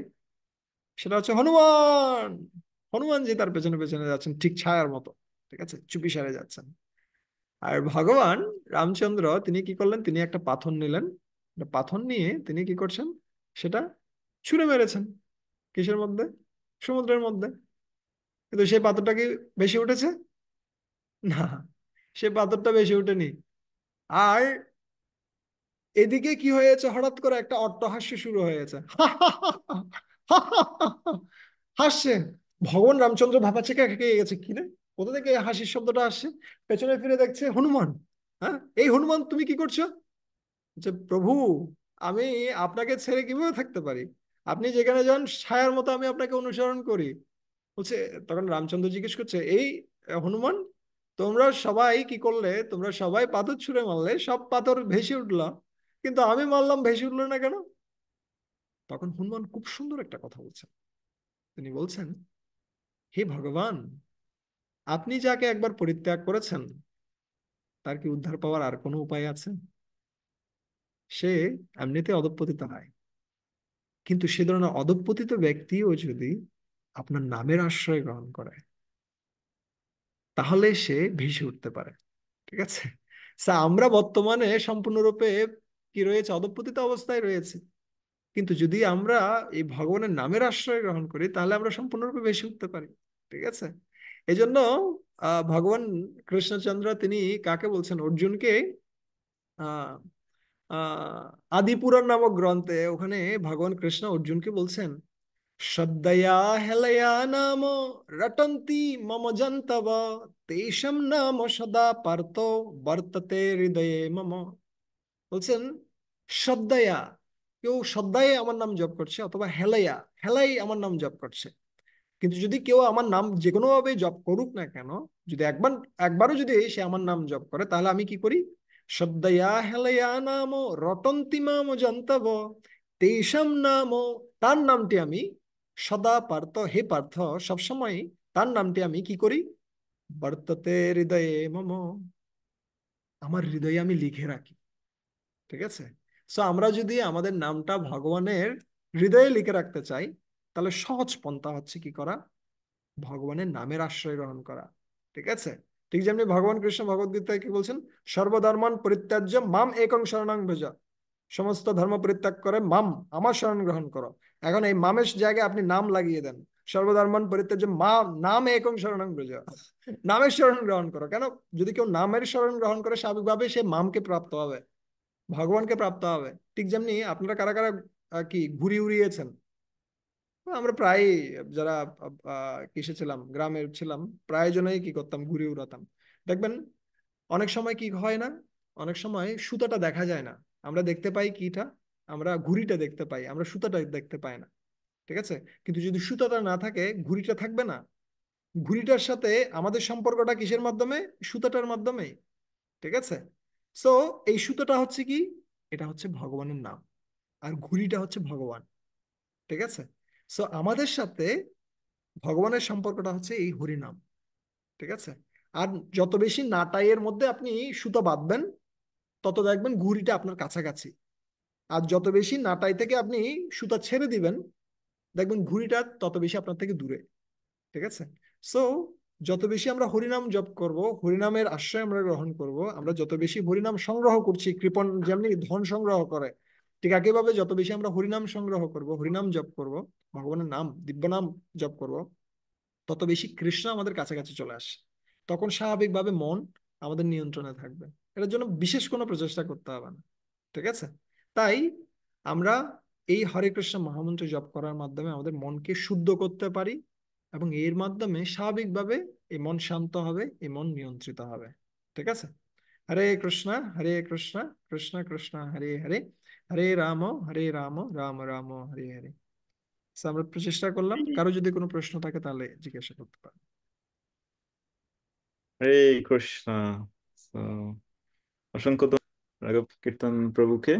সেটা হচ্ছে হনুমান। হনুমান যে তার পেছনে পেছনে যাচ্ছেন ঠিক ছায়ার মতো। ঠিক আছে? চুপিসারে যাচ্ছেন। আর ভগবান রামচন্দ্র তিনি কি করলেন, তিনি একটা পাথর নিলেন, একটা পাথর নিয়ে তিনি কি করছেন, সেটা ছুঁড়ে মেরেছেন। কিসের মধ্যে? সমুদ্রের মধ্যে। কিন্তু সেই পাথরটা কি বেশি উঠেছে? না, সে পাথরটা বেশি উঠেনি। আর এদিকে কি হয়েছে, হঠাৎ করে একটা অট্টহাস্য শুরু হয়েছে। হাসছে। ভগবান রামচন্দ্র ভাবাচ্ছে, কে খেয়ে গেছে, কি রে, কোথা থেকে এই হাসির শব্দটা আসছে? পেছনে ফিরে দেখছে হনুমান। হ্যাঁ, এই হনুমান তুমি কি করছো? যে প্রভু, আমি আপনাকে ছেড়ে কিভাবে থাকতে পারি? আপনি যেখানে যান ছায়ার মতো আমি আপনাকে অনুসরণ করি। বলছে, তখন রামচন্দ্র জিজ্ঞেস করছে, এই হনুমান, তোমরা সবাই কি করলে, তোমরা সবাই পাথর ছুঁড়ে মারলে, সব পাথর ভেসে উঠলো, কিন্তু আমি মারলাম, ভেসে উঠলো না কেন? তখন হনুমান খুব সুন্দর একটা কথা বলছেন। তিনি বলছেন, হে ভগবান, আপনি যাকে একবার পরিত্যাগ করেছেন, তার কি উদ্ধার পাওয়ার আর কোনো উপায় আছে? সে এমনিতে অধঃপতিত হয়, কিন্তু সে ধরনের অধঃপতিত ব্যক্তিও যদি আপনার নামের আশ্রয় গ্রহণ করে, তাহলে সে ভেসে উঠতে পারে। ঠিক আছে? আমরা বর্তমানে সম্পূর্ণরূপে কি রয়েছে, অধঃপতিত অবস্থায় রয়েছে, কিন্তু যদি আমরা এই ভগবানের নামের আশ্রয় গ্রহণ করি, তাহলে আমরা সম্পূর্ণরূপে ভেসে উঠতে পারি। ঠিক আছে? এই জন্য ভগবান কৃষ্ণচন্দ্র তিনি কাকে বলছেন, অর্জুনকে, আহ আহ আদি পুরাণ নামক গ্রন্থে ওখানে ভগবান কৃষ্ণ অর্জুনকে বলছেন, শ্রদ্ধয়া হেলয়া নাম রটন্তি মম জন্তব, তেষম নাম সদা পার্থ বর্ততে হৃদয়ে মম। বলছেন, শ্রদ্ধয়া, কেউ শ্রদ্ধায় আমার নাম জপ করছে, অথবা হেলাইয়া, হেলাই আমার নাম জপ করছে, কিন্তু যদি কেউ আমার নাম যে কোনো ভাবে জপ করুক না কেন, যদি একবারও যদি সে আমার নাম জপ করে, তাহলে আমি কি করি? শ্রদ্ধয়া হেলয়া নাম রটন্তি মাম জন্তব তেষাম নাম, তার নামটি আমি সদা পার্থ, হে পার্থ, সবসময় তার নামটি আমি কি করি? বর্ততে হৃদয়ে মম, আমার হৃদয়ে আমি লিখে রাখি। ঠিক আছে? সো আমরা যদি আমাদের নামটা ভগবানের হৃদয়ে লিখে রাখতে চাই, তাহলে সহজ পন্থা হচ্ছে কি করা? ভগবানের নামের আশ্রয় গ্রহণ করা। ঠিক আছে? ঠিক যেমনি ভগবান কৃষ্ণ ভগবদ্গীতায় কি বলছেন? সর্বধর্মান পরিত্যাজ্য মাম একং শরণং ভজ, সমস্ত ধর্ম পরিত্যাগ করে মাম, আমার শরণ গ্রহণ করো। এখন এই মামের জায়গায় আপনি নাম লাগিয়ে দেন, সর্বধর্মান পরিত্যাজ্য মা নাম একং শরণং ভজ, নামের শরণ গ্রহণ করো। কেন? যদি কেউ নামের শরণ গ্রহণ করে, স্বাভাবিকভাবে সে মামকে প্রাপ্ত হবে, ভগবানকে প্রাপ্ত হবে। ঠিক যেমনি আপনারা কারা কারা কি ঘুড়ি উড়িয়েছেন? আমরা প্রায়, যারা কিসে ছিলাম, গ্রামে ছিলাম, প্রায় জনেই কি করতাম, ঘুড়ি উড়াতাম। দেখবেন অনেক সময় কি হয় না, অনেক সময় সুতাটা দেখা যায় না, আমরা দেখতে পাই কিটা, আমরা ঘুড়িটা দেখতে পাই, আমরা সুতাটা দেখতে পাই না। ঠিক আছে? কিন্তু যদি সুতাটা না থাকে, ঘুড়িটা থাকবে না। ঘুড়িটার সাথে আমাদের সম্পর্কটা কিসের মাধ্যমে? সুতাটার মাধ্যমে। ঠিক আছে? সো এই সুতাটা হচ্ছে কি? এটা হচ্ছে ভগবানের নাম, আর ঘুড়িটা হচ্ছে ভগবান। ঠিক আছে? সো আমাদের সাথে ভগবানের সম্পর্কটা হচ্ছে এই হরিনাম। ঠিক আছে? আর যত বেশি নাটাইয়ের মধ্যে আপনি সুতো বাঁধবেন, তত দেখবেন ঘুড়িটা আপনার কাছাকাছি। আর যত বেশি নাটাই থেকে আপনি সুতা ছেড়ে দিবেন, দেখবেন ঘুড়িটা তত বেশি আপনার থেকে দূরে। ঠিক আছে? সো যত বেশি আমরা হরিনাম জপ করব, হরিনামের আশ্রয় আমরা গ্রহণ করব, আমরা যত বেশি হরিনাম সংগ্রহ করছি, কৃপণ যেমনি ধন সংগ্রহ করে, ঠিক একইভাবে যত বেশি আমরা হরিনাম সংগ্রহ করব, হরিনাম জপ করব, ভগবানের নাম দিব্য নাম জপ করব, তত বেশি কৃষ্ণ আমাদের কাছাকাছি চলে আসে। তখন স্বাভাবিকভাবে মন আমাদের নিয়ন্ত্রণে থাকবে। এটার জন্য বিশেষ কোনো প্রচেষ্টা করতে হবে না। ঠিক আছে? তাই আমরা এই হরে কৃষ্ণ মহামন্ত্র জপ করার মাধ্যমে আমাদের মনকে শুদ্ধ করতে পারি, এবং এর মাধ্যমে স্বাভাবিকভাবে এই মন শান্ত হবে, এই মন নিয়ন্ত্রিত হবে। ঠিক আছে? হরে কৃষ্ণ, হরে কৃষ্ণ, কৃষ্ণ কৃষ্ণ হরে হরে, হরে রাম, হরে রাম, রাম রাম হরে হরে। So, আমরা প্রচেষ্টা করলাম, কারো যদি কোনো প্রশ্ন থাকে তাহলে জিজ্ঞাসা করতে পারেন। হরে কৃষ্ণ। So, অসংখ্য রাঘব কীর্তন প্রভুকে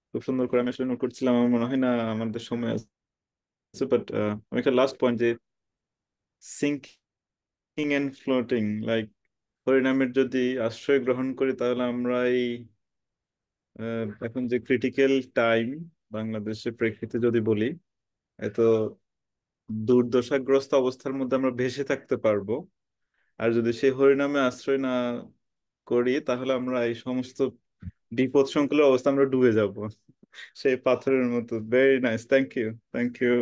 খুব সুন্দর করে আমি আসলে নোট করছিলাম। আমার মনে হয় না আমাদের সময় আছে, বাট আমি একটা লাস্ট পয়েন্ট, যে সিঙ্কিং এন্ড ফ্লোটিং, লাইক হরিনামের যদি আশ্রয় গ্রহণ করি, তাহলে আমরা এই এখন যে ক্রিটিক্যাল টাইম বাংলাদেশের প্রেক্ষিতে যদি বলি, এত দুর্দশাগ্রস্ত অবস্থার মধ্যে আমরা ভেসে থাকতে পারবো। আর যদি সেই হরিনামে আশ্রয় না করি, তাহলে আমরা এই সমস্ত বিপদ সংকুলের অবস্থা আমরা ডুবে যাব সেই পাথরের মতো। Very nice, thank you, thank you.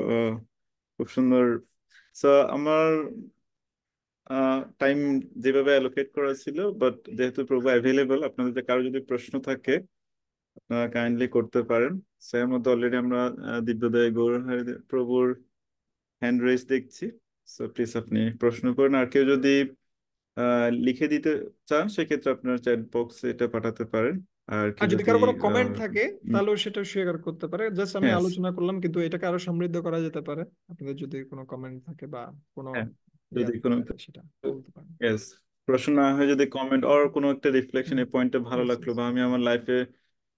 খুব সুন্দর। সো আমার টাইম যেভাবে অ্যালোকেট করা ছিল, বাট যেহেতু প্রভু অ্যাভেলেবল, আপনাদের যে কারো যদি প্রশ্ন থাকে আপনারা কাইন্ডলি করতে পারেন। সেই মধ্যে অলরেডি আমরা দিব্যদয় গৌর প্রভুর হ্যান্ড রেজ দেখছি। সো প্লিজ আপনি প্রশ্ন করেন। আর কেউ যদি লিখে দিতে চান, সেক্ষেত্রে আপনার চ্যাট বক্সে এটা পাঠাতে পারেন। আর আর কেউ যদি যদি কারো কোনো কমেন্ট থাকে, তাহলেও সেটা শেয়ার করতে পারে। জাস্ট আমি হ্যাঁ, আলোচনা করলাম, কিন্তু এটাকে আরো সমৃদ্ধ করা যেতে পারে। আপনাদের যদি কোনো কমেন্ট থাকে বা কোনো হ্যাঁ, ইয়া যদি থাকে, কোনো তাহলে সেটা বলতে পারেন। yes, প্রশ্ন না হয় যদি কমেন্ট অর কোনো একটা রিফ্লেকশন, হুম। এই পয়েন্টটা ভালো Yes, লাগলো, yes. বা আমি আমার লাইফে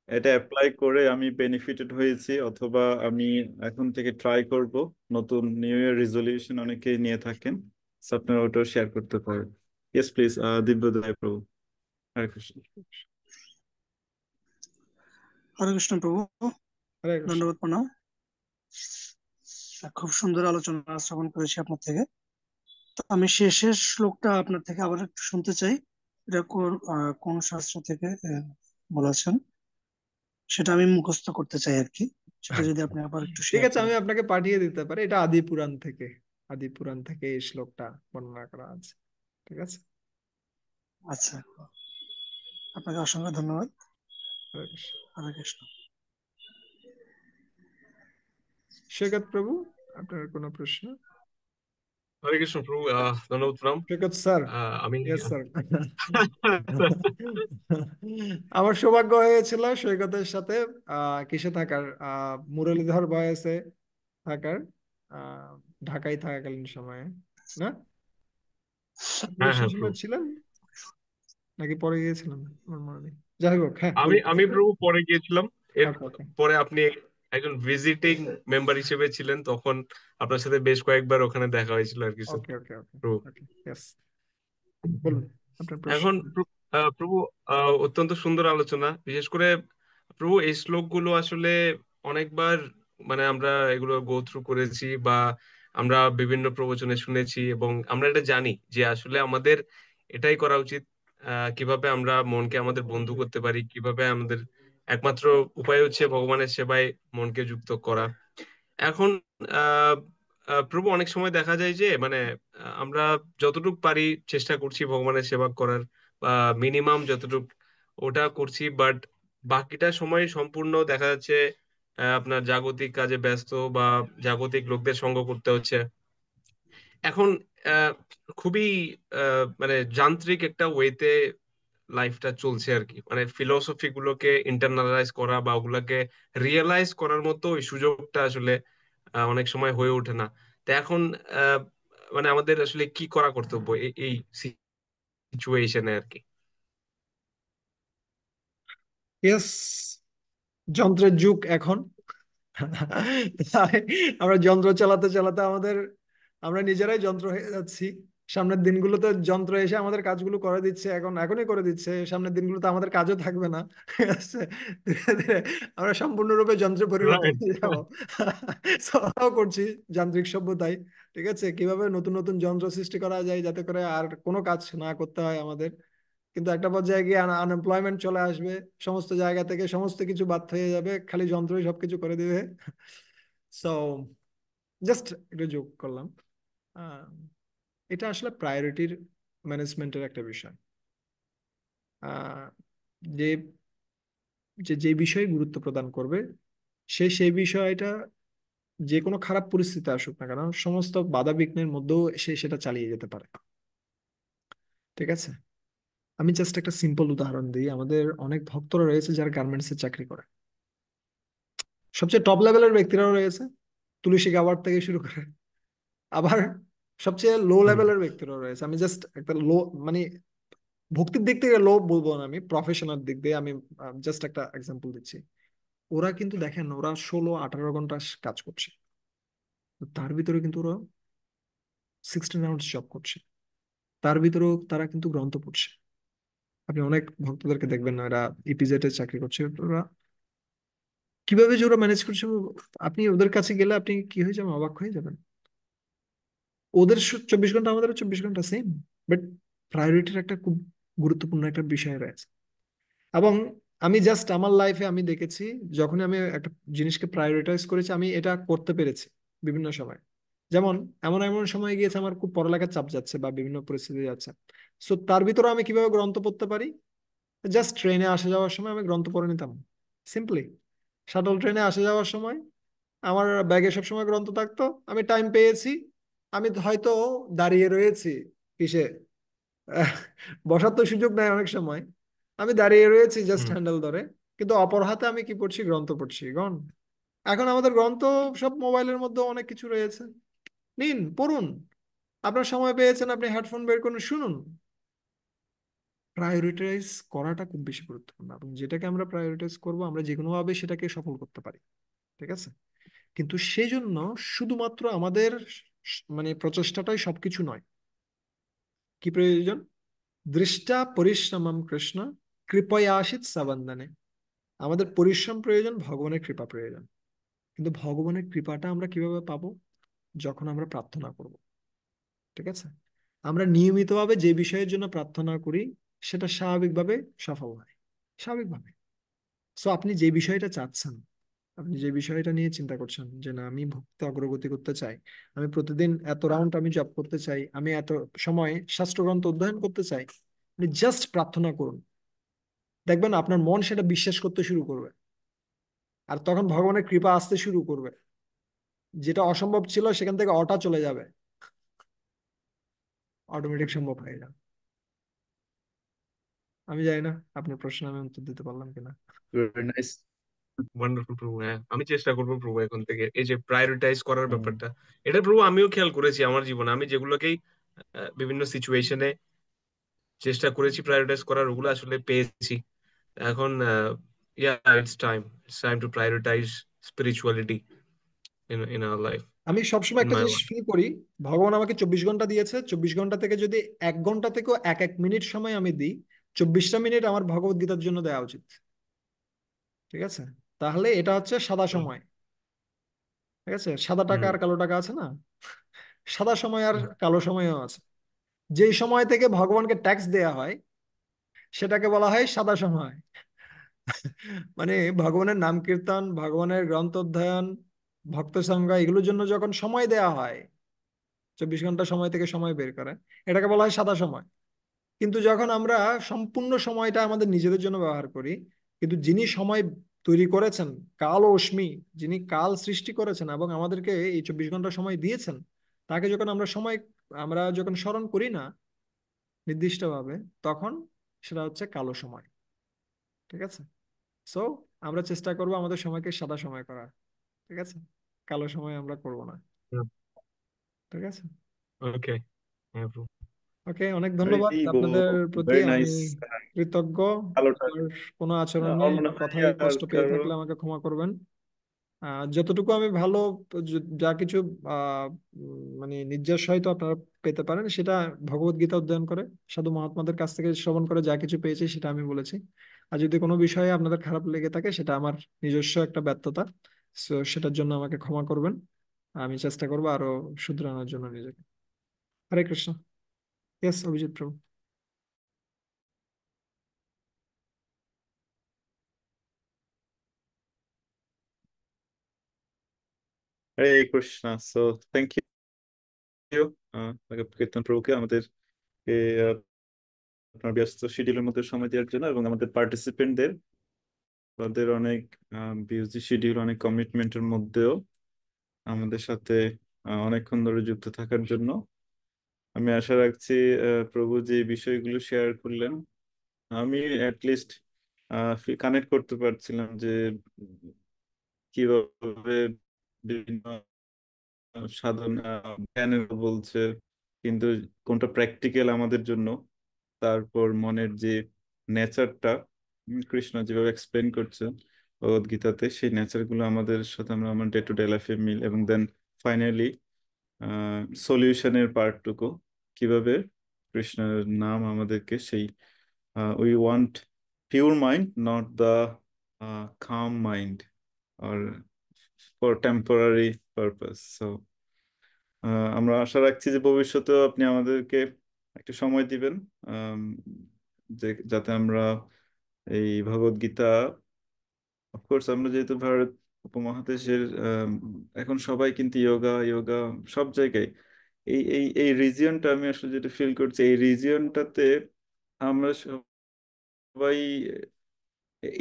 এটা অ্যাপ্লাই করে আমি বেনিফিটেড হয়েছি, অথবা আমি এখন থেকে ট্রাই করব। নতুন নিউ ইয়ার রেজলিউশন অনেকেই নিয়ে থাকেন, So আপনারা ওটাও শেয়ার করতে পারেন। ইয়েস প্লিজ, দিব্যদয় প্রভু। হরে কৃষ্ণ। হরে কৃষ্ণ প্রভু, হরে কৃষ্ণ। ধন্যবাদ, প্রণাম। খুব সুন্দর আলোচনা শ্রবণ করেছি আপনার থেকে। তো আমি শেষের শ্লোকটা আপনার থেকে আবার একটু শুনতে চাই। এটা কোন শাস্ত্র থেকে বলেছেন, সেটা আমি মুখস্থ করতে চাই আর কি। সেটা যদি আপনি আবার একটু ঠিক শেয়ার আছে, করেন। আমি আপনাকে পাঠিয়ে দিতে পারি। এটা আদি পুরাণ থেকে, আদি পুরাণ থেকে এই শ্লোকটা বর্ণনা করা আছে। ঠিক আছে? আচ্ছা, আপনাকে অসংখ্য ধন্যবাদ। হরে কৃষ্ণ। হরে কৃষ্ণ। সৈকত প্রভু, আপনার কোনো প্রশ্ন? হরে কৃষ্ণ প্রভু, ধন্যবাদ প্রণাম। সৈকত স্যার। আমি ইয়েস স্যার। আমার সৌভাগ্য হয়েছিল সৈকতের সাথে কিসে থাকার, মুরলীধর বয়সে থাকার। ঢাকায় থাকাকালীন সময়ে, না? আপনি হ্যাঁ ওই হ্যাঁ সময় প্রভু। ছিলেন নাকি পরে গিয়েছিলেন? আমার মনে নেই। যাই হোক, হ্যাঁ, আমি বলুন। আমি প্রভু পরে গিয়েছিলাম। এর ওকে, ওকে, পরে আপনি একজন ভিজিটিং মেম্বার হিসেবে ছিলেন, তখন আপনার সাথে বেশ কয়েকবার ওখানে দেখা হয়েছিল আর কিছু ওকে, ওকে, ওকে, প্রভু। ওকে, ইয়েস, বলুন আপনার প্রশ্ন। এখন প্রভু, অত্যন্ত সুন্দর আলোচনা। বিশেষ করে প্রভু এই শ্লোকগুলো আসলে অনেকবার মানে আমরা এগুলো গো থ্রু করেছি, বা আমরা বিভিন্ন প্রবচনে শুনেছি, এবং আমরা এটা জানি যে আসলে আমাদের এটাই করা উচিত। কিভাবে আমরা মনকে আমাদের বন্ধু করতে পারি, কিভাবে আমাদের একমাত্র উপায় হচ্ছে ভগবানের সেবায় মনকে যুক্ত করা। এখন আহ প্রভু, অনেক সময় দেখা যায় যে মানে আমরা যতটুকু পারি চেষ্টা করছি ভগবানের সেবা করার, বা মিনিমাম যতটুকু ওটা করছি, বাট বাকিটা সময় সম্পূর্ণ দেখা যাচ্ছে আপনার জাগতিক কাজে ব্যস্ত, বা জাগতিক লোকদের সঙ্গ করতে হচ্ছে। এখন আহ, খুবই মানে যান্ত্রিক একটা ওয়েতে লাইফটা চলছে আর কি। মানে ফিলোসফি গুলোকে ইন্টারনালাইজ করা বা ওগুলাকে রিয়েলাইজ করার মতো ওই সুযোগটা আসলে অনেক সময় হয়ে ওঠে না। তো এখন আহ, মানে আমাদের আসলে কি করা কর্তব্য এই সিচুয়েশনে আর কি? ইয়েস, যন্ত্রের যুগ এখন। তাই আমরা যন্ত্র চালাতে চালাতে আমরা নিজেরাই যন্ত্র হয়ে যাচ্ছি। সামনের দিনগুলোতে যন্ত্র এসে আমাদের কাজগুলো করে দিচ্ছে, এখনই করে দিচ্ছে। সামনের দিনগুলোতে আমাদের কাজও থাকবে না। ঠিক আছে? ধীরে ধীরে আমরা সম্পূর্ণরূপে যন্ত্রে পরিণত রাইট। হয়ে যাবো। সবটাও করছি যান্ত্রিক সভ্যতায়। ঠিক আছে, কিভাবে নতুন নতুন যন্ত্র সৃষ্টি করা যায় যাতে করে আর কোনো কাজ না করতে হয় আমাদের। কিন্তু একটা পর্যায়ে গিয়ে আনএমপ্লয়মেন্ট চলে আসবে, সমস্ত জায়গা থেকে সমস্ত কিছু বাদ হয়ে যাবে, খালি যন্ত্রই সবকিছু করে দিবে। সো জাস্ট একটু যোগ করলাম। আহ, এটা আসলে প্রায়োরিটির ম্যানেজমেন্টের একটা বিষয়। আহ, যে যে বিষয়ে গুরুত্ব প্রদান করবে, সেই বিষয়টা যে কোনো খারাপ পরিস্থিতি আসুক না কেন, সমস্ত বাধা বিঘ্নের মধ্যেও সে সেটা চালিয়ে যেতে পারে। ঠিক আছে, আমি জাস্ট একটা সিম্পল উদাহরণ দিই। আমাদের অনেক ভক্তরা রয়েছে যারা গার্মেন্টস এর চাকরি করে, সবচেয়ে টপ লেভেলের ব্যক্তিরাও রয়েছে, তুলসী গাওয়ার থেকে শুরু করে। আবার সবচেয়ে লো হুম। লেভেলের ব্যক্তিরাও রয়েছে। আমি জাস্ট একটা লো, মানে ভক্তির দিক থেকে লো বলবো না, আমি প্রফেশনাল দিক দিয়ে আমি জাস্ট একটা এক্সাম্পল দিচ্ছি। ওরা কিন্তু দেখেন, ওরা 16-18 ঘন্টা কাজ করছে, তো তার ভিতরে কিন্তু ওরা 16 আওয়ার্স জব করছে। তার ভিতরেও তারা কিন্তু গ্রন্থ পড়ছে। আপনি অনেক ভক্তদেরকে দেখবেন না, এরা ইপিজেড এর চাকরি করছে। ওরা কিভাবে যে ওরা ম্যানেজ করছে, আপনি ওদের কাছে গেলে আপনি কি হয়ে যাবেন, অবাক হয়ে যাবেন। ওদের 24 ঘন্টা, আমাদের 24 ঘন্টা সেম, বাট প্রায়োরিটির একটা খুব গুরুত্বপূর্ণ একটা বিষয় রয়েছে। এবং আমি জাস্ট আমার লাইফে আমি দেখেছি, যখন আমি একটা জিনিসকে প্রায়োরিটাইজ করেছি, আমি এটা করতে পেরেছি বিভিন্ন সময়। যেমন এমন এমন সময় গিয়েছে আমার খুব পড়ালেখার চাপ যাচ্ছে বা বিভিন্ন পরিস্থিতি যাচ্ছে, সো তার ভিতরে আমি কিভাবে গ্রন্থ পড়তে পারি, জাস্ট ট্রেনে আসা যাওয়ার সময় আমি গ্রন্থ পড়ে নিতাম। সিম্পলি শাটল ট্রেনে আসা যাওয়ার সময় আমার ব্যাগে সবসময় গ্রন্থ থাকতো। আমি টাইম পেয়েছি, আমি হয়তো দাঁড়িয়ে রয়েছি কিসে, আহ, বসার তো সুযোগ নাই অনেক সময়, আমি দাঁড়িয়ে রয়েছি জাস্ট হুম। হ্যান্ডেল ধরে, কিন্তু অপর হাতে আমি কি পড়ছি, গ্রন্থ পড়ছি। এখন আমাদের গ্রন্থ সব মোবাইলের মধ্যে অনেক কিছু রয়েছে, নিন পড়ুন। আপনার সময় পেয়েছেন, আপনি হেডফোন বের করুন, শুনুন। প্রায়োরিটাইজ করাটা খুব বেশি গুরুত্বপূর্ণ, এবং যেটাকে আমরা প্রায়োরিটাইজ করব আমরা যে কোনো ভাবে সেটাকে সফল করতে পারি। ঠিক আছে, কিন্তু সেই জন্য শুধুমাত্র আমাদের মানে প্রচেষ্টাটাই সবকিছু নয়। কি প্রয়োজন? দৃষ্টা পরিশ্রমম কৃষ্ণ কৃপয়াসিত সাবন্দনে। আমাদের পরিশ্রম প্রয়োজন, ভগবানের কৃপা প্রয়োজন। কিন্তু ভগবানের কৃপাটা আমরা কিভাবে পাবো? যখন আমরা প্রার্থনা করব। ঠিক আছে, আমরা নিয়মিতভাবে যে বিষয়ের জন্য প্রার্থনা করি সেটা স্বাভাবিকভাবে সফল হয়, স্বাভাবিকভাবে। সো আপনি যে বিষয়টা চাচ্ছেন, আপনি যে বিষয়টা নিয়ে চিন্তা করছেন যে না আমি ভক্তিতে অগ্রগতি করতে চাই, আমি প্রতিদিন এত রাউন্ড আমি জপ করতে চাই, আমি এত সময় শাস্ত্রগ্রন্থ অধ্যয়ন করতে চাই, আপনি জাস্ট প্রার্থনা করুন। দেখবেন আপনার মন সেটা বিশ্বাস করতে শুরু করবে, আর তখন ভগবানের কৃপা আসতে শুরু করবে। যেটা অসম্ভব ছিল সেখান থেকে অটা চলে যাবে, অটোমেটিক সম্ভব হয়ে যাবে। আমি জানি না আপনার প্রশ্ন আমি উত্তর দিতে পারলাম কিনা। Very nice. ওয়ান্ডারফুল প্রভু। হ্যাঁ, আমি চেষ্টা করবো প্রভু এখন থেকে এই যে প্রায়োরিটাইজ করার হুম। ব্যাপারটা, এটা প্রভু আমিও খেয়াল করেছি আমার জীবনে। আমি যেগুলোকেই বিভিন্ন সিচুয়েশনে চেষ্টা করেছি প্রায়োরিটাইজ করার, ওগুলো আসলে পেয়েছি। এখন it's time to prioritise spirituality in our life, আমি সবসময় ইন একটা মাই জিনিস লাইফ। ফিল করি, ভগবান আমাকে 24 ঘন্টা দিয়েছে, 24 ঘন্টা থেকে যদি 1 ঘন্টা থেকেও এক এক মিনিট সময় আমি দিই, 24টা মিনিট আমার ভগবত গীতার জন্য দেওয়া উচিত। ঠিক আছে? তাহলে এটা হচ্ছে সাদা সময়। ঠিক আছে? সাদা টাকা হুম। আর কালো টাকা আছে না, সাদা সময় আর কালো সময়ও আছে। যেই সময় থেকে ভগবানকে ট্যাক্স দেয়া হয় সেটাকে বলা হয় সাদা সময়। মানে ভগবানের নাম কীর্তন, ভগবানের গ্রন্থ অধ্যয়ন, ভক্ত সঙ্গ, এগুলোর জন্য যখন সময় দেয়া হয়, 24 ঘন্টা সময় থেকে সময় বের করে, এটাকে বলা হয় সাদা সময়। কিন্তু যখন আমরা সম্পূর্ণ সময়টা আমাদের নিজেদের জন্য ব্যবহার করি, কিন্তু যিনি সময় তৈরি করেছেন, কাল ও অস্মি, যিনি কাল সৃষ্টি করেছেন এবং আমাদেরকে এই 24 ঘন্টা সময় দিয়েছেন, তাকে যখন আমরা যখন স্মরণ করি না নির্দিষ্টভাবে, তখন সেটা হচ্ছে কালো সময়। ঠিক আছে? সো আমরা চেষ্টা করব আমাদের সময়কে সাদা সময় করার। ঠিক আছে? কালো সময় আমরা করব না। ঠিক আছে? ওকে। হ্যাঁ প্রভু। ওকে, অনেক ধন্যবাদ এই আপনাদের প্রতি। ভেরি আমি নাইস। কৃতজ্ঞ। আলোটা আমার কোনো আচরণে আমার মনে হয় কথায় আর কষ্ট পেয়ে কারো থাকলে আমাকে ক্ষমা করবেন। যতটুকু আমি ভালো, যা কিছু মানে নির্যাস হয়তো আপনারা পেতে পারেন, সেটা ভগবত গীতা অধ্যয়ন করে, সাধু মহাত্মাদের কাছ থেকে শ্রবণ করে যা কিছু পেয়েছি সেটা আমি বলেছি। আর যদি কোনো বিষয়ে আপনাদের খারাপ লেগে থাকে, সেটা আমার নিজস্ব একটা ব্যর্থতা। সো সেটার জন্য আমাকে ক্ষমা করবেন। আমি চেষ্টা করবো আরো শুধরানোর জন্য নিজেকে। হরে কৃষ্ণ। ইয়েস, অভিজিৎ প্রভু। হরে কৃষ্ণ। সো থ্যাংক ইউ কীর্তন প্রভুকে আমাদের আপনার ব্যস্ত শিডিউলের মধ্যে সময় দেওয়ার জন্য, এবং আমাদের পার্টিসিপেন্টদের, তাদের অনেক বিজি শিডিউল, অনেক কমিটমেন্টের মধ্যেও আমাদের সাথে অনেকক্ষণ ধরে যুক্ত থাকার জন্য। আমি আশা রাখছি প্রভু যে বিষয়গুলো শেয়ার করলেন, আমি অ্যাটলিস্ট কানেক্ট করতে পারছিলাম যে কিভাবে বিভিন্ন সাধন জ্ঞানের বলছে, কিন্তু কোনটা প্র্যাকটিক্যাল আমাদের জন্য। তারপর মনের যে নেচারটা কৃষ্ণ যেভাবে এক্সপ্লেন করছেন ভগবদ গীতাতে, সেই নেচারগুলো আমাদের সাথে আমরা আমার ডে টু ডে লাইফে মিল, এবং দেন ফাইনালি সলিউশনের পার্টটুকু কিভাবে কৃষ্ণের নাম আমাদেরকে সেই we want pure mind, not the calm mind or for temporary purpose. So আমরা আশা রাখছি যে ভবিষ্যতেও আপনি আমাদেরকে একটু সময় দিবেন, আম, যাতে আমরা এই ভগবদ গীতা, অফকোর্স আমরা যেহেতু ভারত উপমহাদেশের, এখন সবাই কিন্তু ইয়োগা ইয়োগা সব জায়গায়, এই রিজিয়নটা আমি আসলে যেটা ফিল করছি, এই রিজিয়নটাতে আমরা সবাই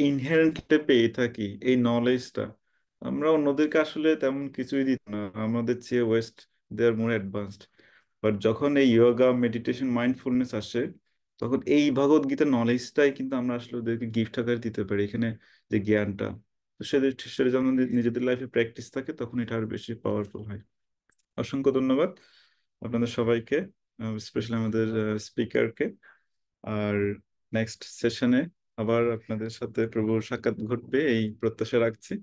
ইনহেরেন্টলি পেয়ে থাকি এই নলেজটা। আমরা অন্যদেরকে আসলে তেমন কিছুই দিত না, আমাদের চেয়ে west they are more advanced. But যখন এই যোগা, মেডিটেশন, মাইন্ডফুলনেস আসে, তখন এই ভগবদ গীতার নলেজটাই কিন্তু আমরা আসলে ওদেরকে গিফট আকারে দিতে পারি, এখানে যে জ্ঞানটা। তো সেটা যখন নিজেদের লাইফে প্র্যাকটিস থাকে, তখন এটা আরো বেশি পাওয়ারফুল হয়। অসংখ্য ধন্যবাদ আপনাদের সবাইকে, স্পেশালি আমাদের স্পিকারকে। আর নেক্সট সেশনে আবার আপনাদের সাথে প্রভুর সাক্ষাৎ ঘটবে এই প্রত্যাশা রাখছি।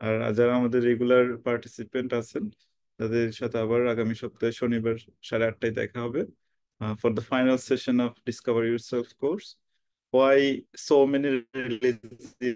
আর যারা আমাদের রেগুলার পার্টিসিপেন্ট আছেন, তাদের সাথে আবার আগামী সপ্তাহে শনিবার 8:30টায় দেখা হবে for the final session of discover yourself course, why so many